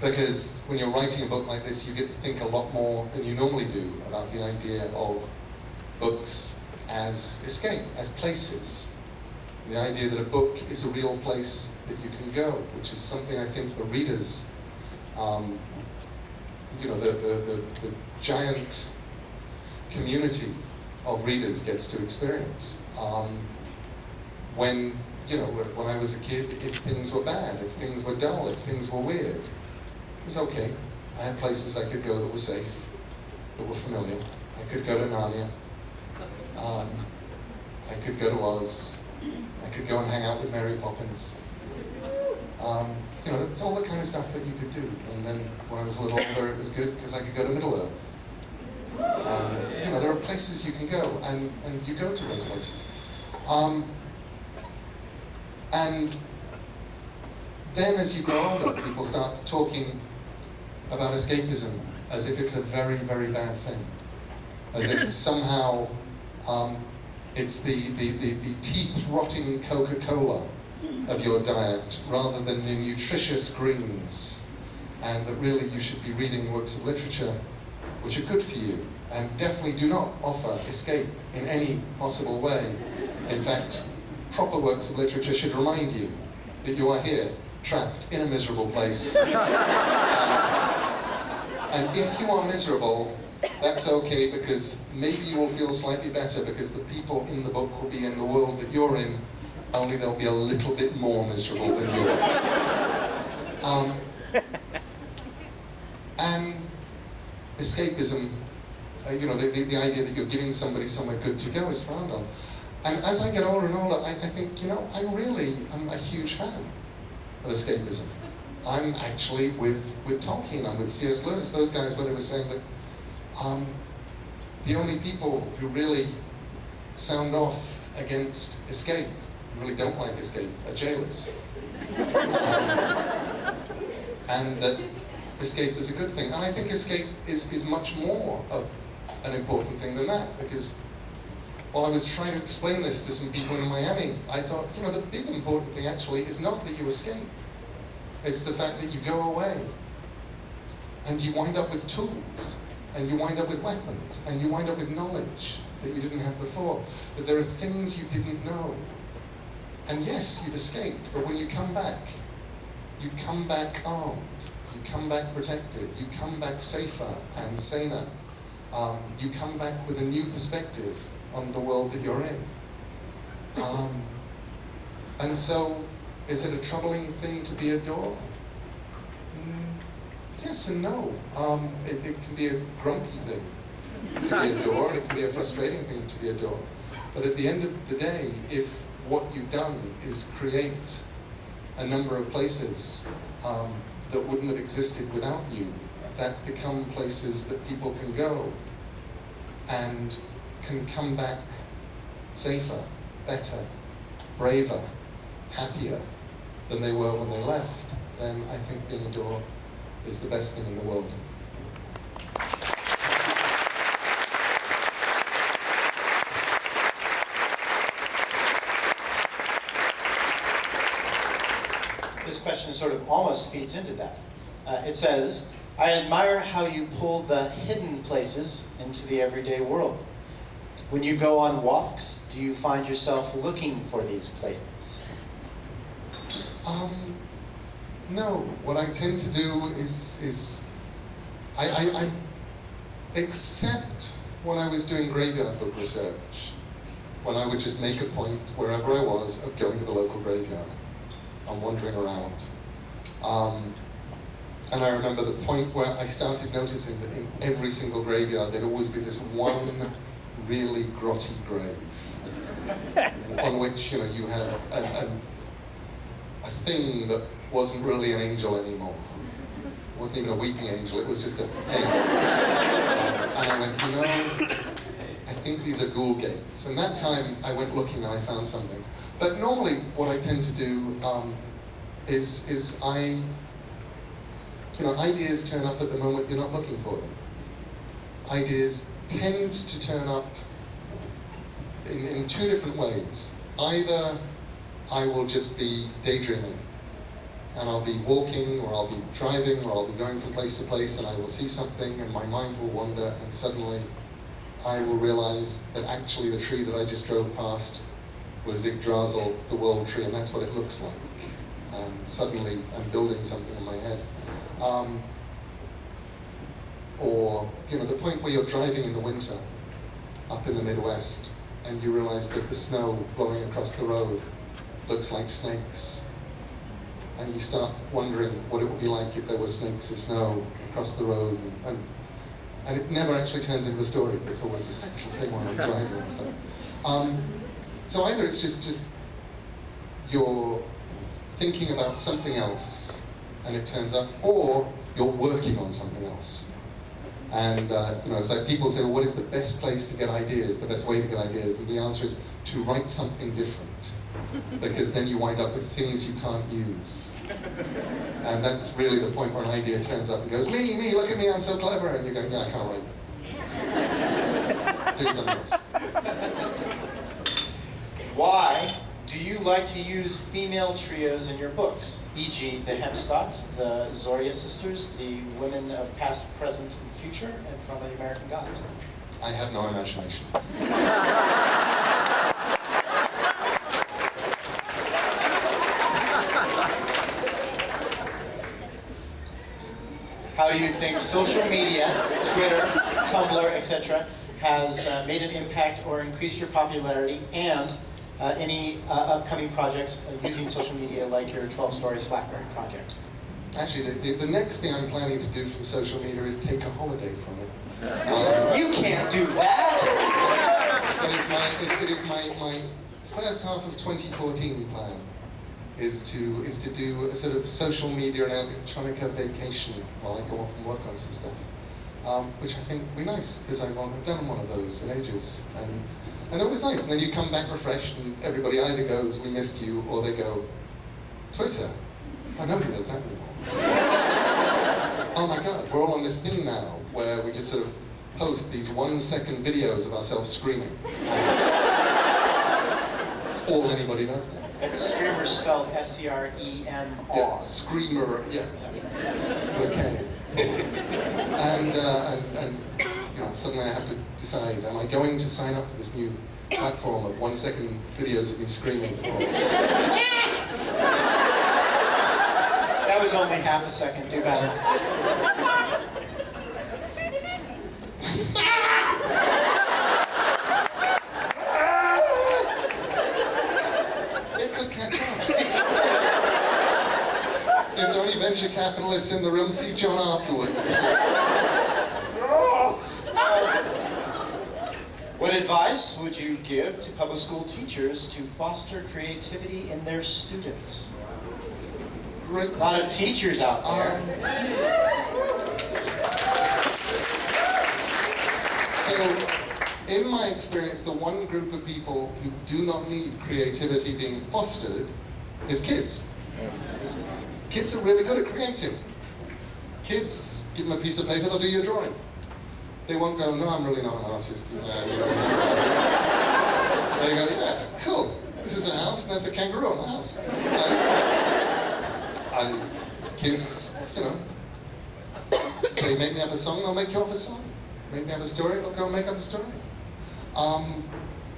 Because when you're writing a book like this, you get to think a lot more than you normally do about the idea of books as escape, as places. The idea that a book is a real place that you can go, which is something I think the readers, the giant community of readers gets to experience. When I was a kid, if things were bad, if things were dull, if things were weird, it was okay. I had places I could go that were safe, that were familiar. I could go to Narnia. I could go to Oz. I could go and hang out with Mary Poppins. It's all the kind of stuff that you could do. And then when I was a little older, it was good because I could go to Middle-earth. There are places you can go, and you go to those places. And then as you grow older, people start talking about escapism as if it's a very, very bad thing. As if somehow it's the teeth-rotting Coca-Cola of your diet, rather than the nutritious greens, and that really you should be reading works of literature which are good for you, and definitely do not offer escape in any possible way. In fact, proper works of literature should remind you that you are here, trapped in a miserable place. And if you are miserable, that's okay, because maybe you will feel slightly better because the people in the book will be in the world that you're in, only they'll be a little bit more miserable than you are. And escapism, the idea that you're giving somebody somewhere good to go is frowned on. And as I get older and older, I think, I really am a huge fan of escapism. I'm actually with Tolkien, I'm with C.S. Lewis, those guys where they were saying that the only people who really sound off against escape, who really don't like escape, are jailers. And that escape is a good thing. And I think escape is much more of an important thing than that, because while I was trying to explain this to some people in Miami, I thought, the big important thing actually is not that you escape. It's the fact that you go away, and you wind up with tools, and you wind up with weapons, and you wind up with knowledge that you didn't have before. That there are things you didn't know. And yes, you've escaped, but when you come back armed, you come back protected, you come back safer and saner. You come back with a new perspective on the world that you're in. And so, is it a troubling thing to be a door? Yes and no. It can be a grumpy thing to be a door, and it can be a frustrating thing to be a door. But at the end of the day, if what you've done is create a number of places that wouldn't have existed without you, that become places that people can go and can come back safer, better, braver, happier than they were when they left, then I think being a door is the best thing in the world. This question sort of almost feeds into that. It says, I admire how you pull the hidden places into the everyday world. When you go on walks, do you find yourself looking for these places? No. What I tend to do is I except when I was doing graveyard book research, when I would just make a point, wherever I was, of going to the local graveyard and wandering around. And I remember the point where I started noticing that in every single graveyard there'd always be this one really grotty grave on which, you know, you had a thing that wasn't really an angel anymore. It wasn't even a weeping angel, it was just a thing. And I went, you know, I think these are ghoul gates. And that time I went looking and I found something. But normally what I tend to do is ideas turn up at the moment you're not looking for them. Ideas tend to turn up in two different ways. Either I will just be daydreaming, and I'll be walking, or I'll be driving, or I'll be going from place to place, and I will see something, and my mind will wander, and suddenly I will realize that actually the tree that I just drove past was Yggdrasil, the world tree, and that's what it looks like. And suddenly I'm building something in my head. Or, you know, the point where you're driving in the winter up in the Midwest and you realize that the snow blowing across the road looks like snakes. And you start wondering what it would be like if there were snakes of snow across the road. And it never actually turns into a story. It's always this thing when I'm driving and stuff. So either it's just you're thinking about something else and it turns up, or you're working on something else. And it's like people say, well, what is the best place to get ideas, the best way to get ideas? And the answer is to write something different, because then you wind up with things you can't use. And that's really the point where an idea turns up and goes, me, look at me, I'm so clever. And you go, yeah, I can't write. Do something else. Why do you like to use female trios in your books? E.g., the Hempstocks, the Zoria sisters, the women of past, present, and future, and from the American Gods. I have no imagination. How do you think social media, Twitter, Tumblr, etc., has made an impact or increased your popularity, and any upcoming projects using social media like your 12 Stories Blackberry project? Actually, the next thing I'm planning to do from social media is take a holiday from it. You can't do that! It is my first half of 2014 plan, is to do a sort of social media and electronica vacation while I go off and work on some stuff, which I think would be nice, because I won't have done one of those in ages. And it was nice, and then you come back refreshed, and everybody either goes, we missed you, or they go, Twitter? Oh, nobody does that anymore. Oh my God, we're all on this thing now, where we just sort of post these 1-second videos of ourselves screaming. That's all anybody does now. It's Screamer spelled S-C-R-E-M-R. Yeah, Screamer, yeah. Okay. And suddenly I have to decide, am I going to sign up for this new platform of 1-second videos of me screaming? That was only half a second, do better. It could catch on. If there are any venture capitalists in the room, see John afterwards. What advice would you give to public school teachers to foster creativity in their students? Great. A lot of teachers out there. So In my experience, the one group of people who do not need creativity being fostered is kids. Kids are really good at creating. Kids, give them a piece of paper, they'll do your drawing. They won't go, no, I'm really not an artist. They go, yeah, cool. This is a house, and there's a kangaroo in the house. And kids, you know, say, make me up a song, they'll make you up a song. Make me up a story, they'll go make up a story.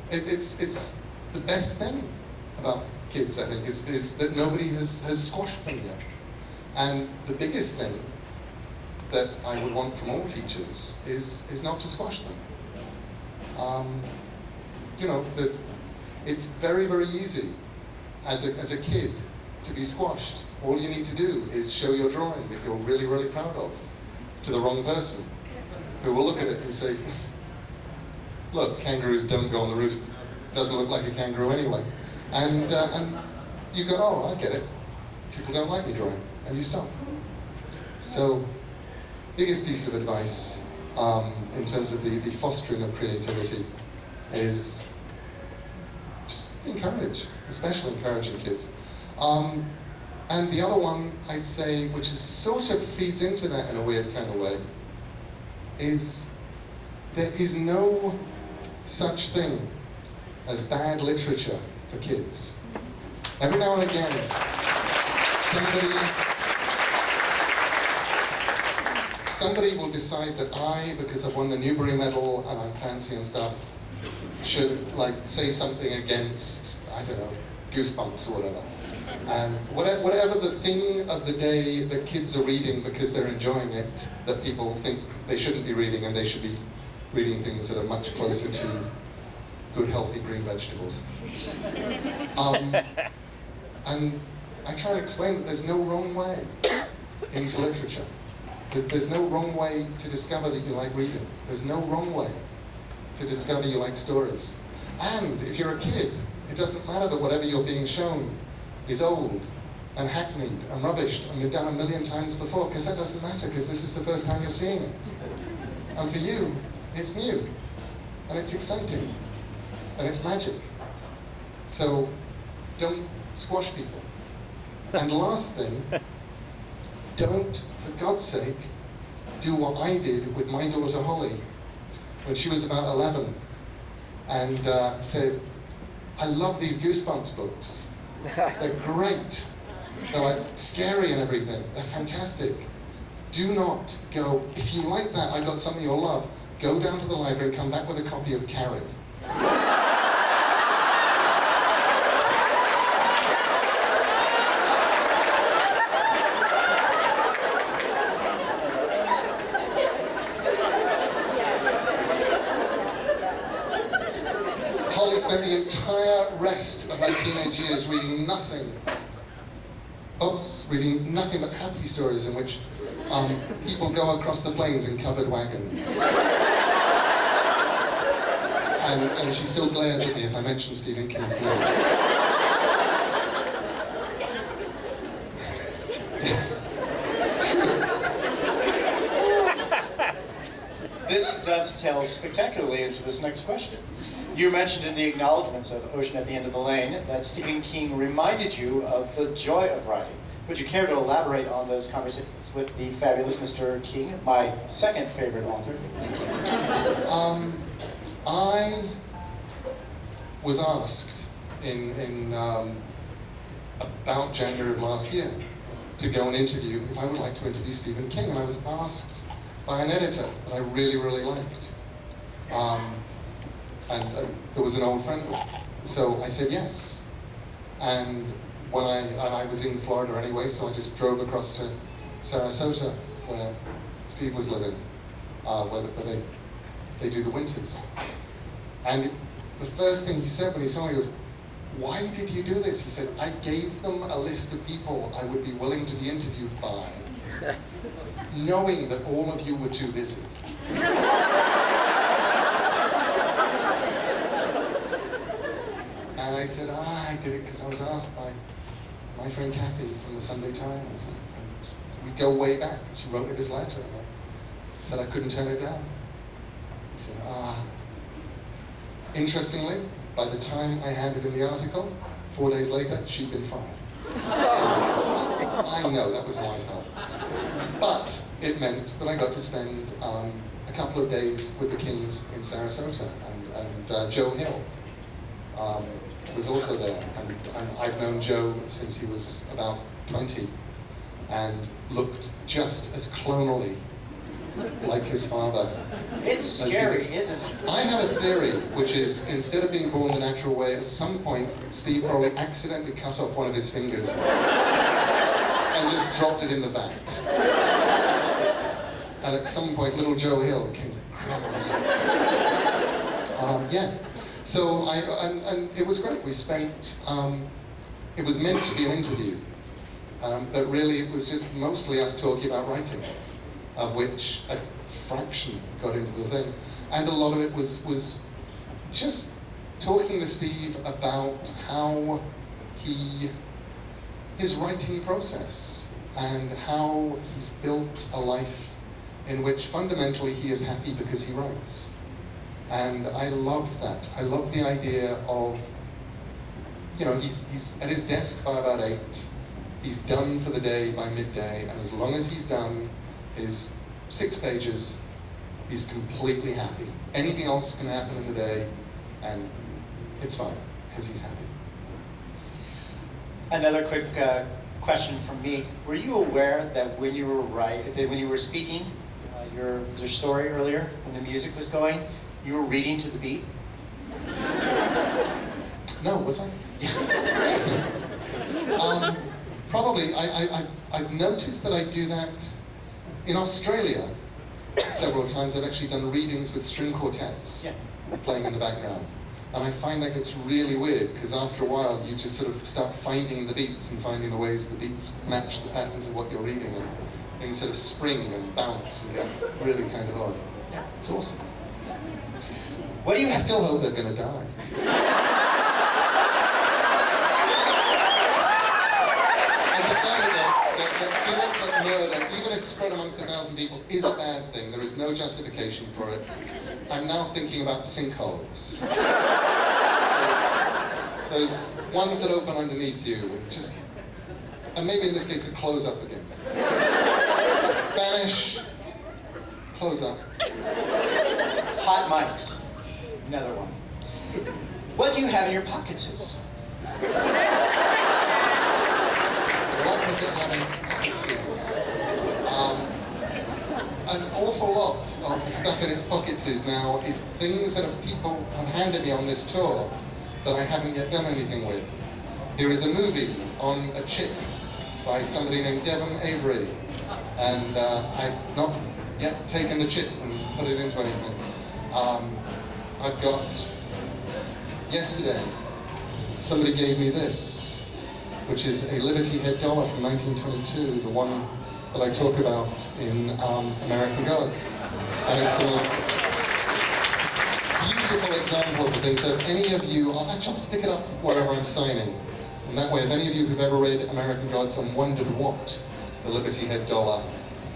It's the best thing about kids, I think, is that nobody has squashed them yet. And the biggest thing that I would want from all teachers is not to squash them. You know, it's very, very easy as a kid to be squashed. All you need to do is show your drawing that you're really, really proud of to the wrong person, who will look at it and say, look, kangaroos don't go on the roost. Doesn't look like a kangaroo anyway. And you go, oh, I get it. People don't like me drawing. And you stop. So, biggest piece of advice in terms of the fostering of creativity is just encourage, especially encouraging kids. And the other one, I'd say, which is sort of feeds into that in a weird kind of way, is there is no such thing as bad literature for kids. Every now and again, somebody will decide that I, because I've won the Newbery Medal and I'm fancy and stuff, should like say something against, I don't know, Goosebumps or whatever. And whatever the thing of the day that kids are reading because they're enjoying it, that people think they shouldn't be reading, and they should be reading things that are much closer to good, healthy green vegetables. And I try to explain that there's no wrong way into literature. There's no wrong way to discover that you like reading. There's no wrong way to discover you like stories. And if you're a kid, it doesn't matter that whatever you're being shown is old and hackneyed and rubbish and you've done a million times before, because that doesn't matter, because this is the first time you're seeing it. And for you, it's new, and it's exciting, and it's magic. So don't squash people. And last thing, don't, for God's sake, do what I did with my daughter Holly when she was about 11 and said, I love these Goosebumps books. They're great. They're like scary and everything. They're fantastic. Do not go, if you like that, I got something you'll love, go down to the library and come back with a copy of Carrie. Holly spent the entire rest of her teenage years reading nothing books, reading nothing but happy stories in which people go across the plains in covered wagons. And she still glares at me if I mention Stephen King's name. It's true. This dovetails spectacularly into this next question. You mentioned in the acknowledgments of Ocean at the End of the Lane that Stephen King reminded you of the joy of writing. Would you care to elaborate on those conversations with the fabulous Mr. King, my second favorite author? Thank you. I was asked in about January of last year to go and interview, if I would like to interview Stephen King, and I was asked by an editor that I really, really liked. And it was an old friend of mine. So I said yes. And when I was in Florida anyway, so I just drove across to Sarasota, where Steve was living, where they do the winters. And the first thing he said when he saw me was, why did you do this? He said, I gave them a list of people I would be willing to be interviewed by, knowing that all of you were too busy. And I said, I did it because I was asked by my friend Kathy from the Sunday Times. And we go way back. She wrote me this letter, and I said I couldn't turn it down. He said, Interestingly, by the time I handed in the article, 4 days later, she'd been fired. I know, that was how I felt. But it meant that I got to spend a couple of days with the Kings in Sarasota, and Joe Hill was also there. And I've known Joe since he was about 20 and looked just as clonally like his father. It's scary, isn't it? I have a theory, which is instead of being born the natural way, at some point Steve probably accidentally cut off one of his fingers and just dropped it in the vat. And at some point, little Joe Hill came crawling out. Yeah. So and it was great. We spent. It was meant to be an interview, but really it was just mostly us talking about writing, of which a fraction got into the thing, and a lot of it was just talking to Steve about how his writing process and how he's built a life in which fundamentally he is happy because he writes. And I loved that. I loved the idea of, he's at his desk by about 8, he's done for the day by midday, and as long as he's done his 6 pages, he's completely happy. Anything else can happen in the day, and it's fine, because he's happy. Another quick question from me. Were you aware that when you were speaking your story earlier, when the music was going, you were reading to the beat? No, was I? Yes. Probably. I've noticed that I do that in Australia several times. I've actually done readings with string quartets playing in the background. And I find that gets really weird, because after a while you just sort of start finding the beats and finding the ways the beats match the patterns of what you're reading, and things sort of spring and bounce and get really kind of odd. It's awesome. What do you I still hope they're going to die. I decided that murder, even if spread amongst 1,000 people, is a bad thing. There is no justification for it. I'm now thinking about sinkholes. Those ones that open underneath you, and maybe in this case, could close up again. Vanish, close up. Hot mics. Another one. What do you have in your pockets? What does it have in its pockets? An awful lot of the stuff in its pockets is things that people have handed me on this tour that I haven't yet done anything with. Here is a movie on a chip by somebody named Devon Avery, and I've not yet taken the chip and put it into anything. I've got, yesterday, somebody gave me this, which is a Liberty Head dollar from 1922, the one that I talk about in American Gods. And it's the most beautiful example of the thing. So if any of you, I'll stick it up wherever I'm signing. And that way, if any of you who've ever read American Gods and wondered what the Liberty Head dollar,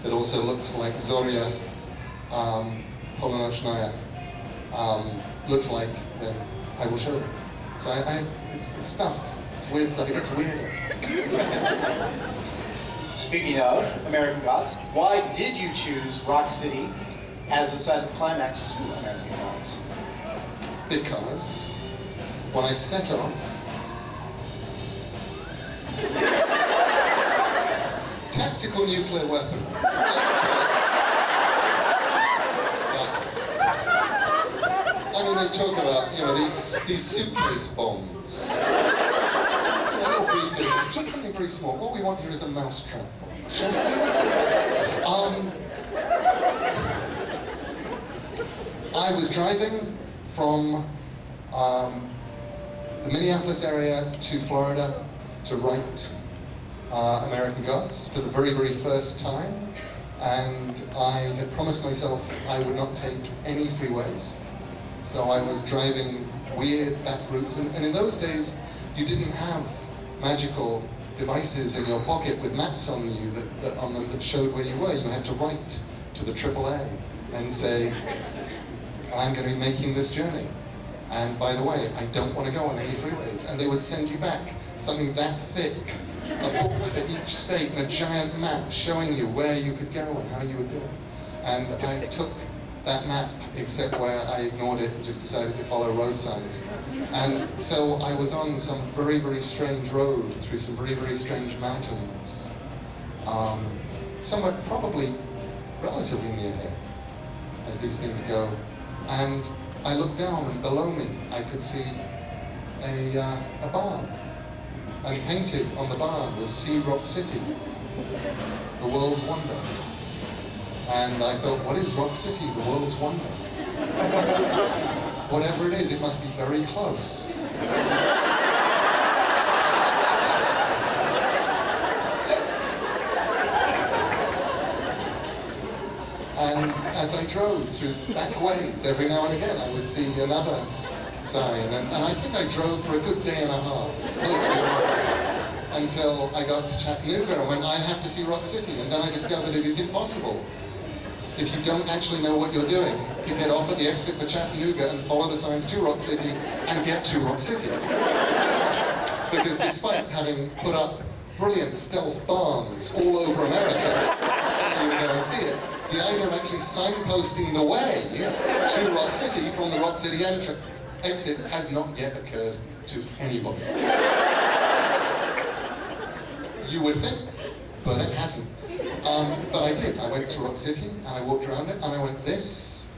that also looks like Zoria Polonochnaya, looks like, then I will show you. So it's stuff. It's weird stuff. It gets weirder. Speaking of American Gods, why did you choose Rock City as the site of climax to American Gods? Because when I set off, tactical nuclear weapon. I mean, they talk about, these suitcase bombs. A little briefcase, just something very small. What we want here is a mousetrap. I was driving from the Minneapolis area to Florida to write American Gods for the very, very first time. And I had promised myself I would not take any freeways. So I was driving weird back routes, and in those days, you didn't have magical devices in your pocket with maps on you on them that showed where you were. You had to write to the AAA and say, I'm going to be making this journey. And by the way, I don't want to go on any freeways. And they would send you back something that thick, a book for each state and a giant map showing you where you could go and how you would do it. And I took that map, except where I ignored it and just decided to follow road signs. And so I was on some very, very strange road through some very, very strange mountains. Somewhere probably relatively near here, as these things go. And I looked down, and below me I could see a barn. And painted on the barn was Sea Rock City, the world's wonder. And I thought, what is Rock City, the world's wonder? Whatever it is, it must be very close. And as I drove through back ways, every now and again I would see another sign. And I think I drove for a good day and a half, mostly, until I got to Chattanooga and went, I have to see Rock City. And then I discovered it is impossible, if you don't actually know what you're doing, to get off at the exit for Chattanooga and follow the signs to Rock City and get to Rock City. Because despite having put up brilliant stealth barns all over America, so you can go and see it, the idea of actually signposting the way to Rock City from the Rock City exit has not yet occurred to anybody. You would think, but it hasn't. But I did. I went to Rock City and I walked around it and I went, this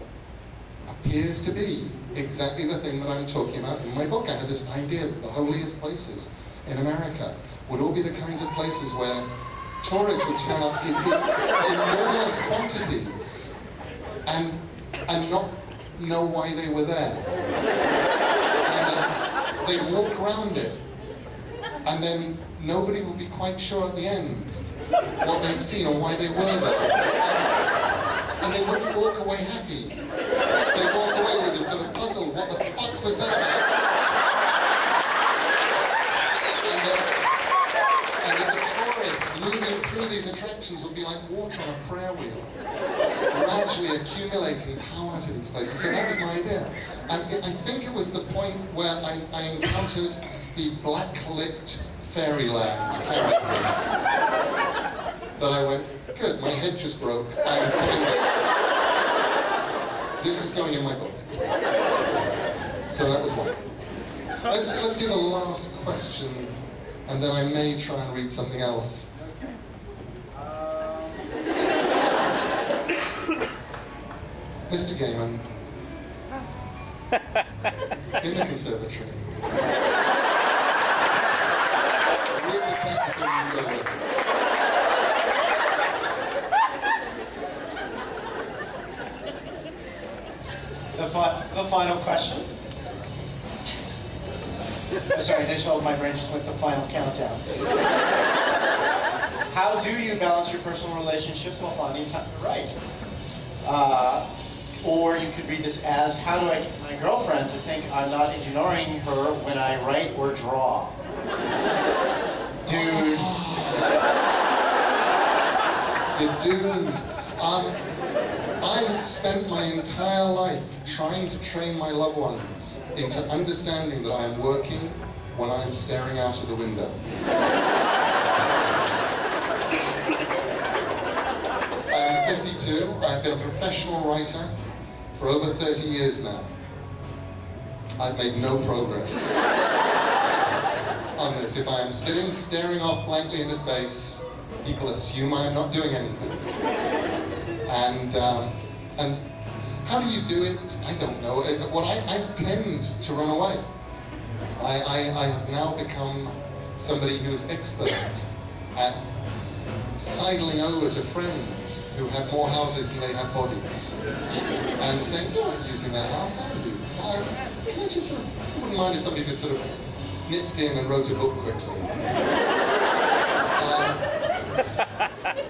appears to be exactly the thing that I'm talking about in my book. I had this idea that the holiest places in America would all be the kinds of places where tourists would turn up in enormous quantities and not know why they were there. And they'd walk around it and then nobody would be quite sure at the end what they'd seen or why they were there. And they wouldn't walk away happy. They'd walk away with this sort of puzzle, what the fuck was that about? And the tourists moving through these attractions would be like water on a prayer wheel, gradually accumulating power to these places. So that was my idea. And I think it was the point where I encountered the black-lit fairyland characters that I went, good, my head just broke, I'm putting this is going in my book. So that was one. Let's do the last question, and then I may try and read something else. Mr. Gaiman, in the conservatory, the final question. Sorry, my brain just went the final countdown. How do you balance your personal relationships while finding time to write? Or you could read this as, how do I get my girlfriend to think I'm not ignoring her when I write or draw? Dude. You're doomed. I had spent my entire life trying to train my loved ones into understanding that I am working when I am staring out of the window. I am 52. I've been a professional writer for over 30 years now. I've made no progress on this. If I am sitting staring off blankly into space, people assume I am not doing anything. And how do you do it? I don't know. I tend to run away. I have now become somebody who is expert at sidling over to friends who have more houses than they have bodies and saying, you're not using that house, are you? Can I just I wouldn't mind if somebody just sort of nipped in and wrote a book quickly.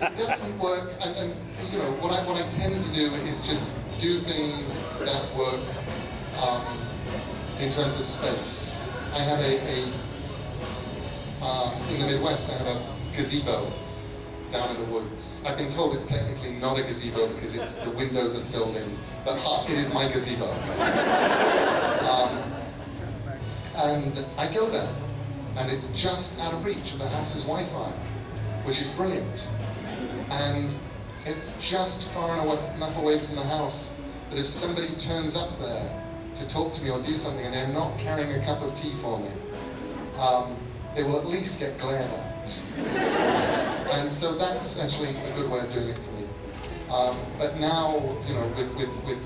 It doesn't work, and you know, what I tend to do is just do things that work in terms of space. I have in the Midwest, I have a gazebo down in the woods. I've been told it's technically not a gazebo because the windows are filled in, but it is my gazebo. And I go there, and it's just out of reach of the house's Wi-Fi, which is brilliant. And it's just far enough away from the house that if somebody turns up there to talk to me or do something and they're not carrying a cup of tea for me, they will at least get glared at. And so that's actually a good way of doing it for me. But now, you know, with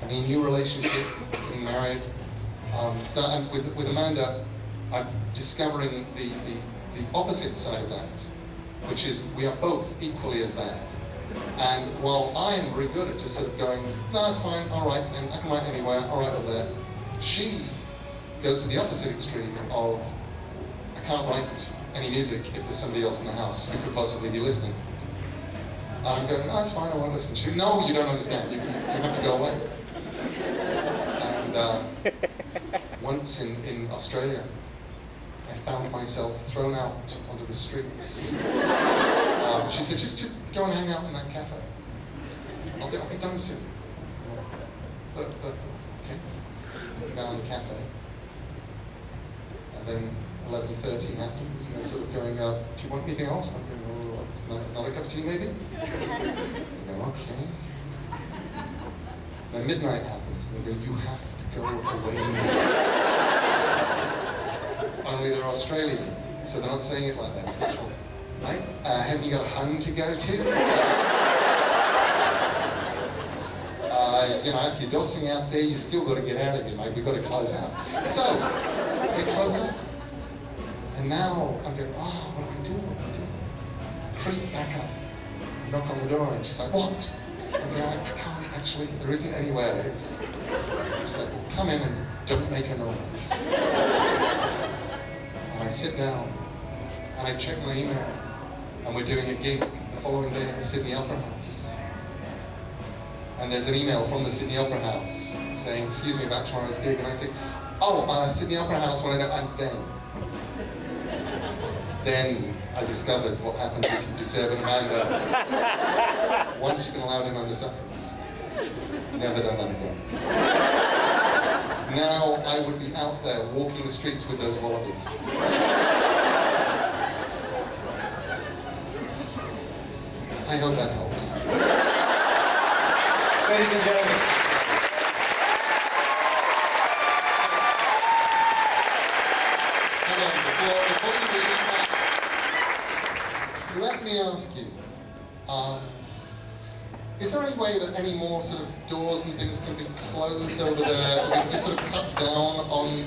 a new relationship, getting married, with Amanda, I'm discovering the opposite side of that, which is we are both equally as bad. And while I am very good at just sort of going, no, that's fine, all right, and I can write anywhere, all right, over there, she goes to the opposite extreme of, I can't write any music if there's somebody else in the house who could possibly be listening. And I'm going, no, that's fine, I won't listen. She, no, you don't understand, you have to go away. And once in Australia, I found myself thrown out onto the streets. She said, just go and hang out in that cafe. I'll be done soon. But okay. I'm down in the cafe. And then 11:30 happens, and they're sort of going, do you want anything else? I'm going, oh, another cup of tea maybe? I go, okay. Then midnight happens, and they go, you have to go away now. Only they're Australian, so they're not saying it like that. It's much more, mate, haven't you got a home to go to? You know, if you're dossing out there, you still got to get out of here, mate. We've got to close out. So, they close up. And now I'm going, oh, what do I do? Creep back up, knock on the door, and she's like, what? I'm going, I can't actually, there isn't anywhere. She's like, well, come in and don't make a noise. And I sit down, and I check my email, and we're doing a gig the following day at the Sydney Opera House. And there's an email from the Sydney Opera House saying, excuse me about tomorrow's gig, and I say, oh, Sydney Opera House, when I know, and then I discovered what happens if you disturb an Amanda. Once you've been allowed in under sufferance. Never done that again. Now I would be out there walking the streets with those wallabies. I hope that helps. Ladies and gentlemen. Before we leave that, let me ask you, is there any way that any more sort of doors and things can be closed over there? Can be sort of cut down on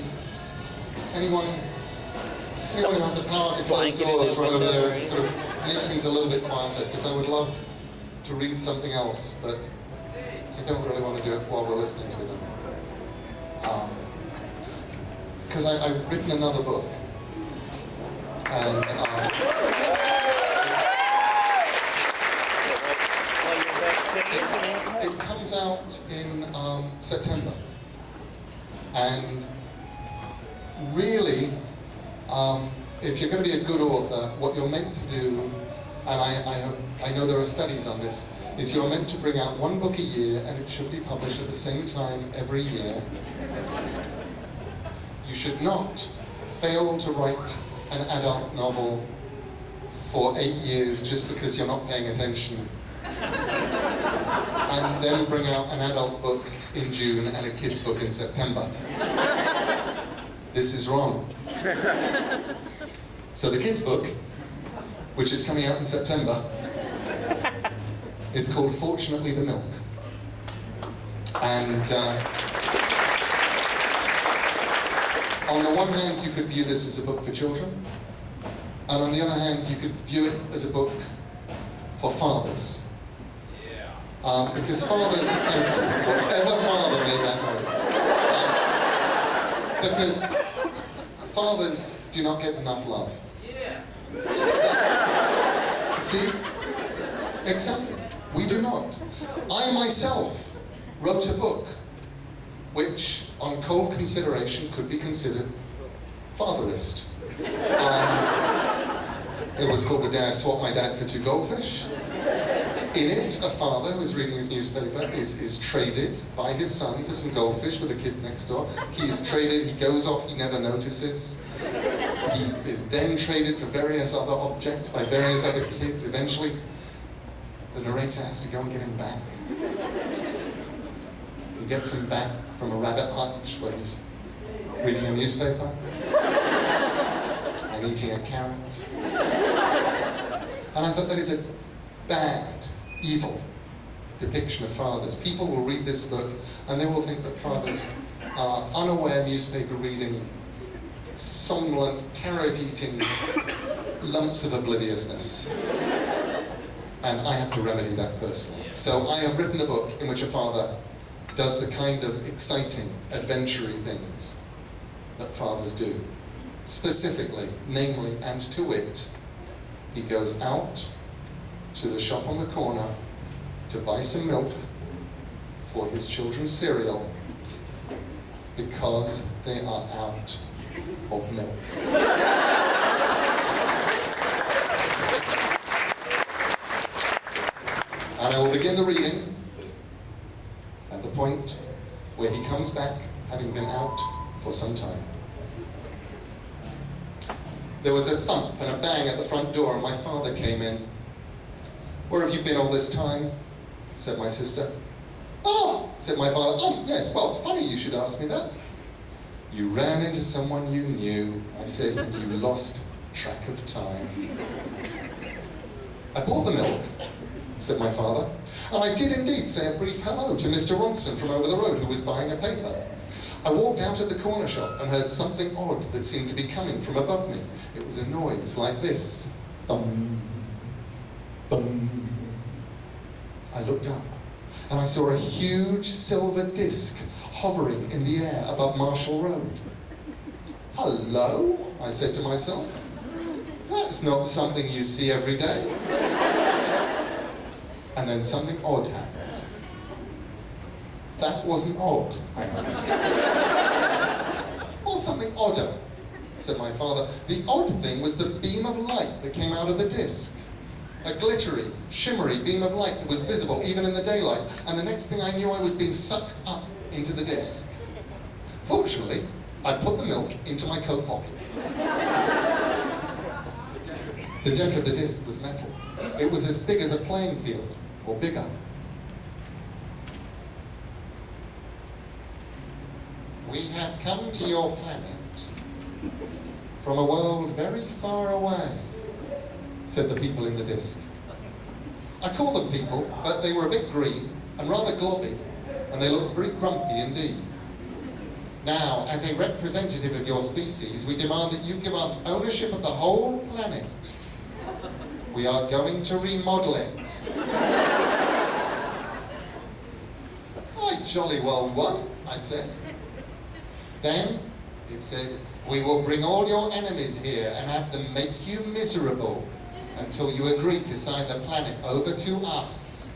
anyone who have the power to close doors right over there and to sort of make things a little bit quieter? Because I would love to read something else, but I don't really want to do it while we're listening to them. Because I've written another book. And it comes out in September. And really, if you're going to be a good author, what you're meant to do, and I know there are studies on this, is you're meant to bring out one book a year, and it should be published at the same time every year. You should not fail to write an adult novel for 8 years just because you're not paying attention, and then bring out an adult book in June and a kid's book in September. This is wrong. So the kid's book, which is coming out in September, is called Fortunately the Milk. And on the one hand, you could view this as a book for children, and on the other hand, you could view it as a book for fathers. Because fathers, whatever father made that noise. Because fathers do not get enough love. See? Exactly. We do not. I myself wrote a book which, on cold consideration, could be considered fatherist. It was called The Day I Swapped My Dad for Two Goldfish. In it, a father who is reading his newspaper is traded by his son for some goldfish with a kid next door. He is traded, he goes off, he never notices. He is then traded for various other objects by various other kids. Eventually, the narrator has to go and get him back. He gets him back from a rabbit hutch where he's reading a newspaper and eating a carrot. And I thought that is a bad, evil depiction of fathers. People will read this book and they will think that fathers are unaware newspaper reading, somnolent, carrot-eating lumps of obliviousness. And I have to remedy that personally. So I have written a book in which a father does the kind of exciting, adventure-y things that fathers do. Specifically, namely, and to wit, he goes out to the shop on the corner to buy some milk for his children's cereal because they are out of milk. And I will begin the reading at the point where he comes back, having been out for some time. There was a thump and a bang at the front door, and my father came in. "Where have you been all this time?" said my sister. "Oh," said my father. "Oh, yes, well, funny you should ask me that." "You ran into someone you knew," I said, "and you lost track of time." "I bought the milk," said my father, "and I did indeed say a brief hello to Mr. Ronson from over the road who was buying a paper. I walked out at the corner shop and heard something odd that seemed to be coming from above me. It was a noise like this. Thump, thump. I looked up and I saw a huge silver disc hovering in the air above Marshall Road. "Hello," I said to myself. "That's not something you see every day." And then something odd happened. "That wasn't odd?" I asked. "Or something odder," said my father. "The odd thing was the beam of light that came out of the disc. A glittery, shimmery beam of light that was visible even in the daylight, and the next thing I knew I was being sucked up into the disc. Fortunately, I put the milk into my coat pocket. The deck of the disc was metal. It was as big as a playing field, or bigger. "We have come to your planet from a world very far away," said the people in the disc. I call them people, but they were a bit green and rather globby, and they looked very grumpy indeed. "Now, as a representative of your species, we demand that you give us ownership of the whole planet. We are going to remodel it." "I jolly well won," I said. "Then," it said, "we will bring all your enemies here and have them make you miserable until you agree to sign the planet over to us."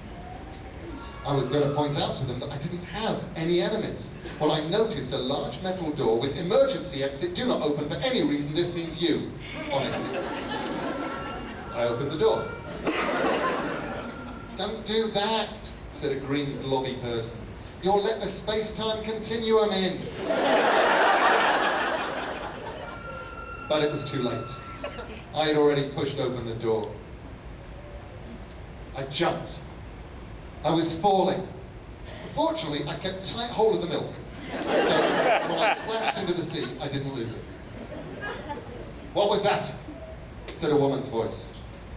I was going to point out to them that I didn't have any enemies. Well, I noticed a large metal door with "Emergency exit, do not open for any reason, this means you" on it. I opened the door. "Don't do that," said a green globby person. "You'll let the space-time continuum in." But it was too late. I had already pushed open the door. I jumped. I was falling. Fortunately, I kept tight hold of the milk. So when I splashed into the sea, I didn't lose it. "What was that?" said a woman's voice.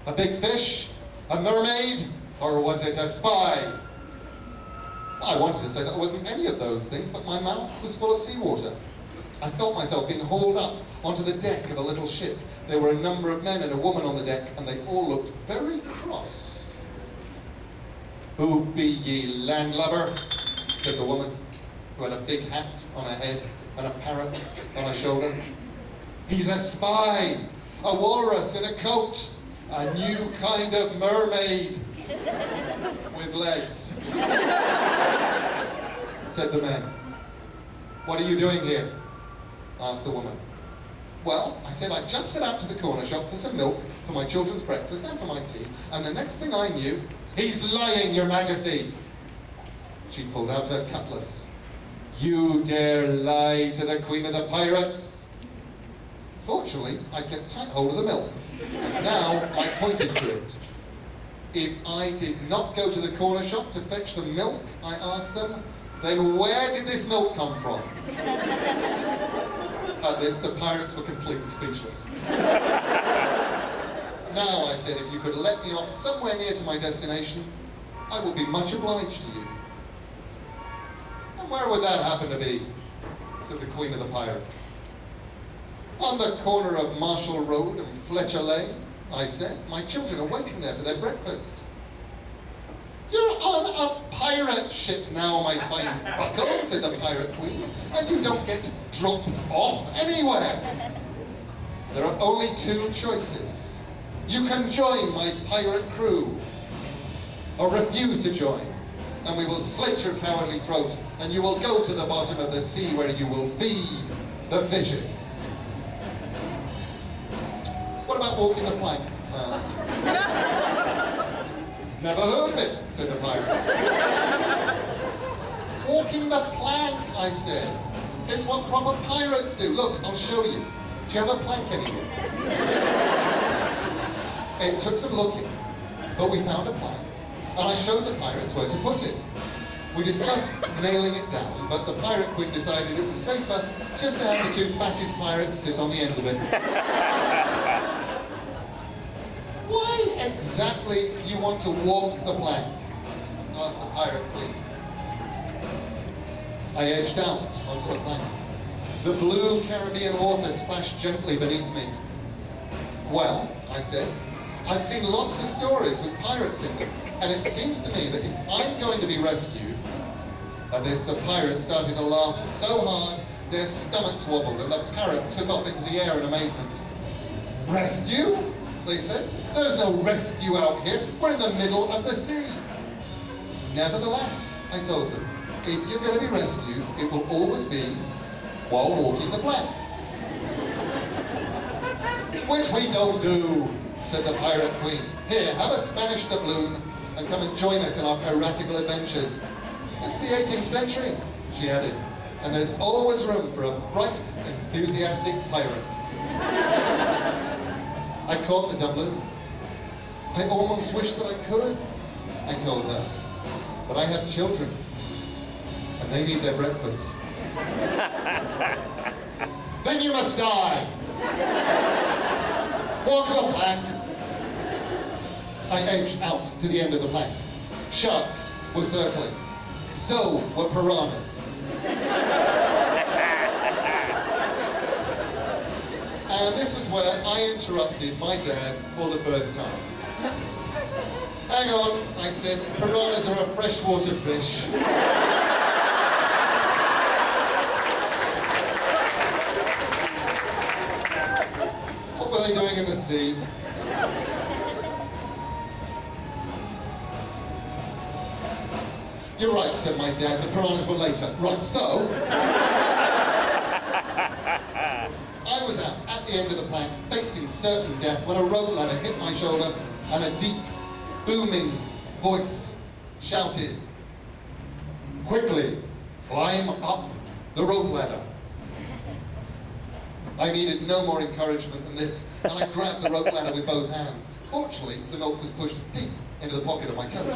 "A big fish? A mermaid? Or was it a spy?" I wanted to say that it wasn't any of those things, but my mouth was full of seawater. I felt myself being hauled up onto the deck of a little ship. There were a number of men and a woman on the deck, and they all looked very cross. "Who be ye, landlubber?" said the woman, who had a big hat on her head and a parrot on her shoulder. "He's a spy, a walrus in a coat, a new kind of mermaid with legs," said the man. "What are you doing here?" asked the woman. "Well," I said, "I just set out to the corner shop for some milk for my children's breakfast and for my tea, and the next thing I knew, He's lying, Your Majesty. She pulled out her cutlass. You dare lie to the Queen of the Pirates? Fortunately, I kept tight hold of the milk. Now, I pointed to it. If I did not go to the corner shop to fetch the milk, I asked them, then where did this milk come from? At this, the pirates were completely speechless. Now, I said, if you could let me off somewhere near to my destination, I will be much obliged to you. And where would that happen to be? Said the Queen of the Pirates. On the corner of Marshall Road and Fletcher Lane, I said. My children are waiting there for their breakfast. You're on a pirate ship now, my fine bucko, said the Pirate Queen, and you don't get dropped off anywhere. There are only two choices. You can join my pirate crew, or refuse to join, and we will slit your cowardly throat, and you will go to the bottom of the sea where you will feed the fishes. What about walking the plank? I asked. Never heard of it, said the pirates. Walking the plank, I said. It's what proper pirates do. Look, I'll show you. Do you have a plank anymore? It took some looking, but we found a plank, and I showed the pirates where to put it. We discussed nailing it down, but the Pirate Queen decided it was safer just to have the two fattest pirates sit on the end of it. Why exactly do you want to walk the plank? Asked the Pirate Queen. I edged out onto the plank. The blue Caribbean water splashed gently beneath me. Well, I said, I've seen lots of stories with pirates in them, and it seems to me that if I'm going to be rescued... At this, the pirates started to laugh so hard, their stomachs wobbled, and the parrot took off into the air in amazement. Rescue? They said. There's no rescue out here. We're in the middle of the sea. Nevertheless, I told them, if you're going to be rescued, it will always be while walking the plank. Which we don't do, said the Pirate Queen. Here, have a Spanish doubloon and come and join us in our piratical adventures. It's the 18th century, she added, and there's always room for a bright, enthusiastic pirate. I caught the doubloon. I almost wish that I could, I told her, but I have children, and they need their breakfast. Then you must die. Walk the plank. I edged out to the end of the plank. Sharks were circling. So were piranhas. And this was where I interrupted my dad for the first time. Hang on, I said, piranhas are a freshwater fish. What were they doing in the sea? You're right, said my dad, the piranhas were later. Right, so... I was out at the end of the plank, facing certain death, when a rope ladder hit my shoulder and a deep, booming voice shouted, quickly, climb up the rope ladder. I needed no more encouragement than this, and I grabbed the rope ladder with both hands. Fortunately, the milk was pushed deep into the pocket of my coat.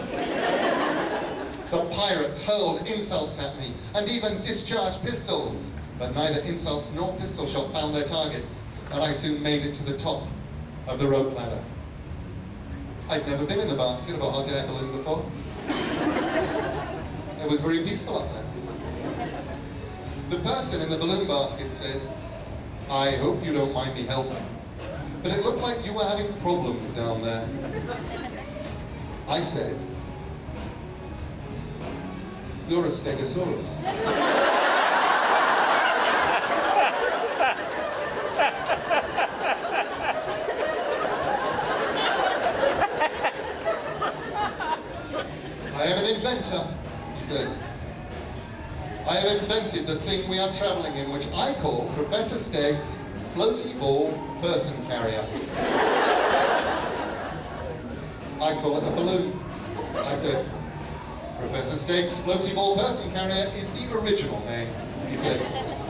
The pirates hurled insults at me, and even discharged pistols. But neither insults nor pistol shot found their targets, and I soon made it to the top of the rope ladder. I'd never been in the basket of a hot air balloon before. It was very peaceful up there. The person in the balloon basket said, I hope you don't mind me helping, but it looked like you were having problems down there. I said, you're a stegosaurus. I am an inventor, he said. I have invented the thing we are traveling in, which I call Professor Steg's floaty ball person carrier. I call it a balloon. I said, Professor Steak's floaty ball person carrier is the original name, he said.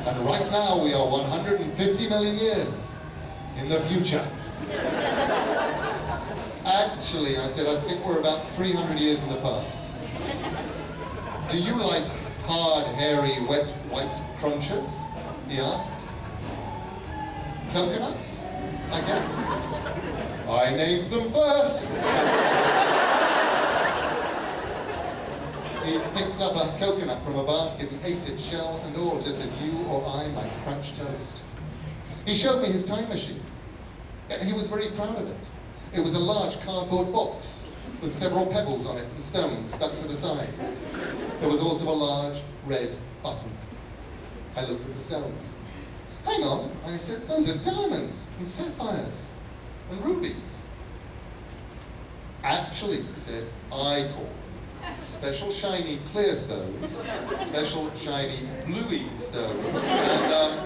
And right now we are 150 million years in the future. Actually, I said, I think we're about 300 years in the past. Do you like hard, hairy, wet, white crunchers? He asked. Coconuts? I guessed. I named them first. He picked up a coconut from a basket and ate it shell and all, just as you or I might crunch toast. He showed me his time machine. He was very proud of it. It was a large cardboard box with several pebbles on it and stones stuck to the side. There was also a large red button. I looked at the stones. Hang on, I said, those are diamonds and sapphires and rubies. Actually, he said, I call them special shiny clear stones, special shiny bluey stones, and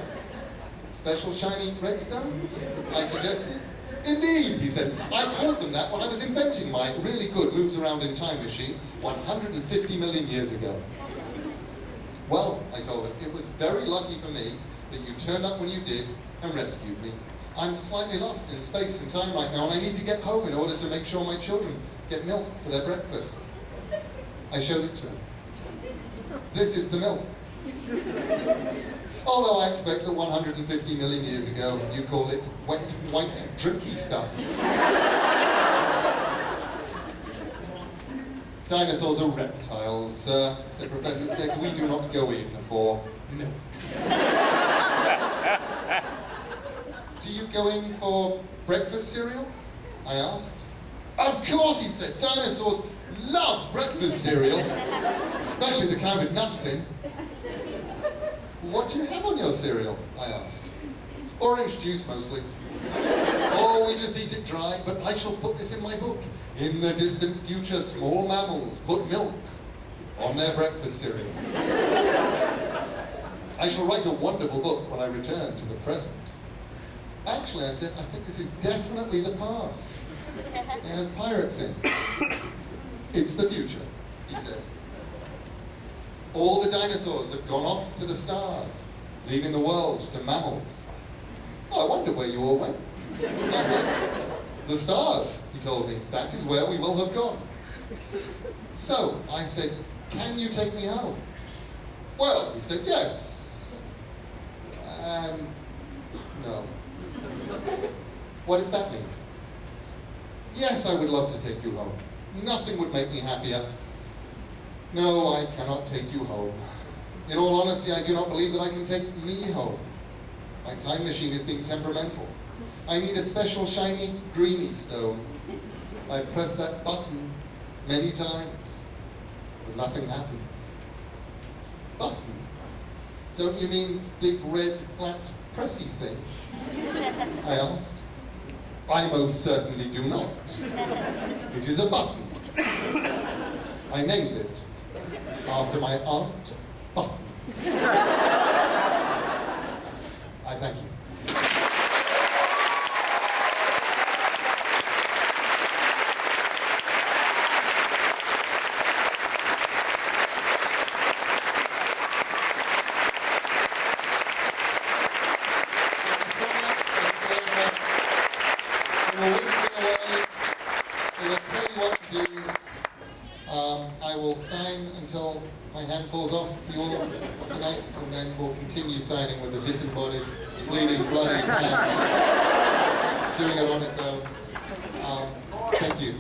special shiny red stones, I suggested. Indeed, he said, I called them that when I was inventing my really good moves around in time machine 150 million years ago. Well, I told him, it was very lucky for me that you turned up when you did and rescued me. I'm slightly lost in space and time right now, and I need to get home in order to make sure my children get milk for their breakfast. I showed it to him. This is the milk. Although I expect that 150 million years ago, you call it wet, white, drinky stuff. Dinosaurs are reptiles, said Professor Stick. We do not go in for milk. Do you go in for breakfast cereal? I asked. Of course, he said. Dinosaurs love breakfast cereal, especially the kind with nuts in. What do you have on your cereal? I asked. Orange juice, mostly. Oh, we just eat it dry, but I shall put this in my book. In the distant future, small mammals put milk on their breakfast cereal. I shall write a wonderful book when I return to the present. Actually, I said, I think this is definitely the past. It has pirates in. It's the future, he said. All the dinosaurs have gone off to the stars, leaving the world to mammals. Oh, I wonder where you all went. I said, the stars, he told me. That is where we will have gone. So, I said, can you take me home? Well, he said, yes. And no. What does that mean? Yes, I would love to take you home. Nothing would make me happier. No, I cannot take you home. In all honesty, I do not believe that I can take me home. My time machine is being temperamental. I need a special shiny greeny stone. I press that button many times, but nothing happens. Button? Don't you mean big red flat pressy thing? I asked. I most certainly do not. It is a button. I named it after my aunt, Button. I thank you. I will sign until my hand falls off you all tonight, and then we'll continue signing with a disembodied, bleeding, bloody hand, doing it on its own. Thank you.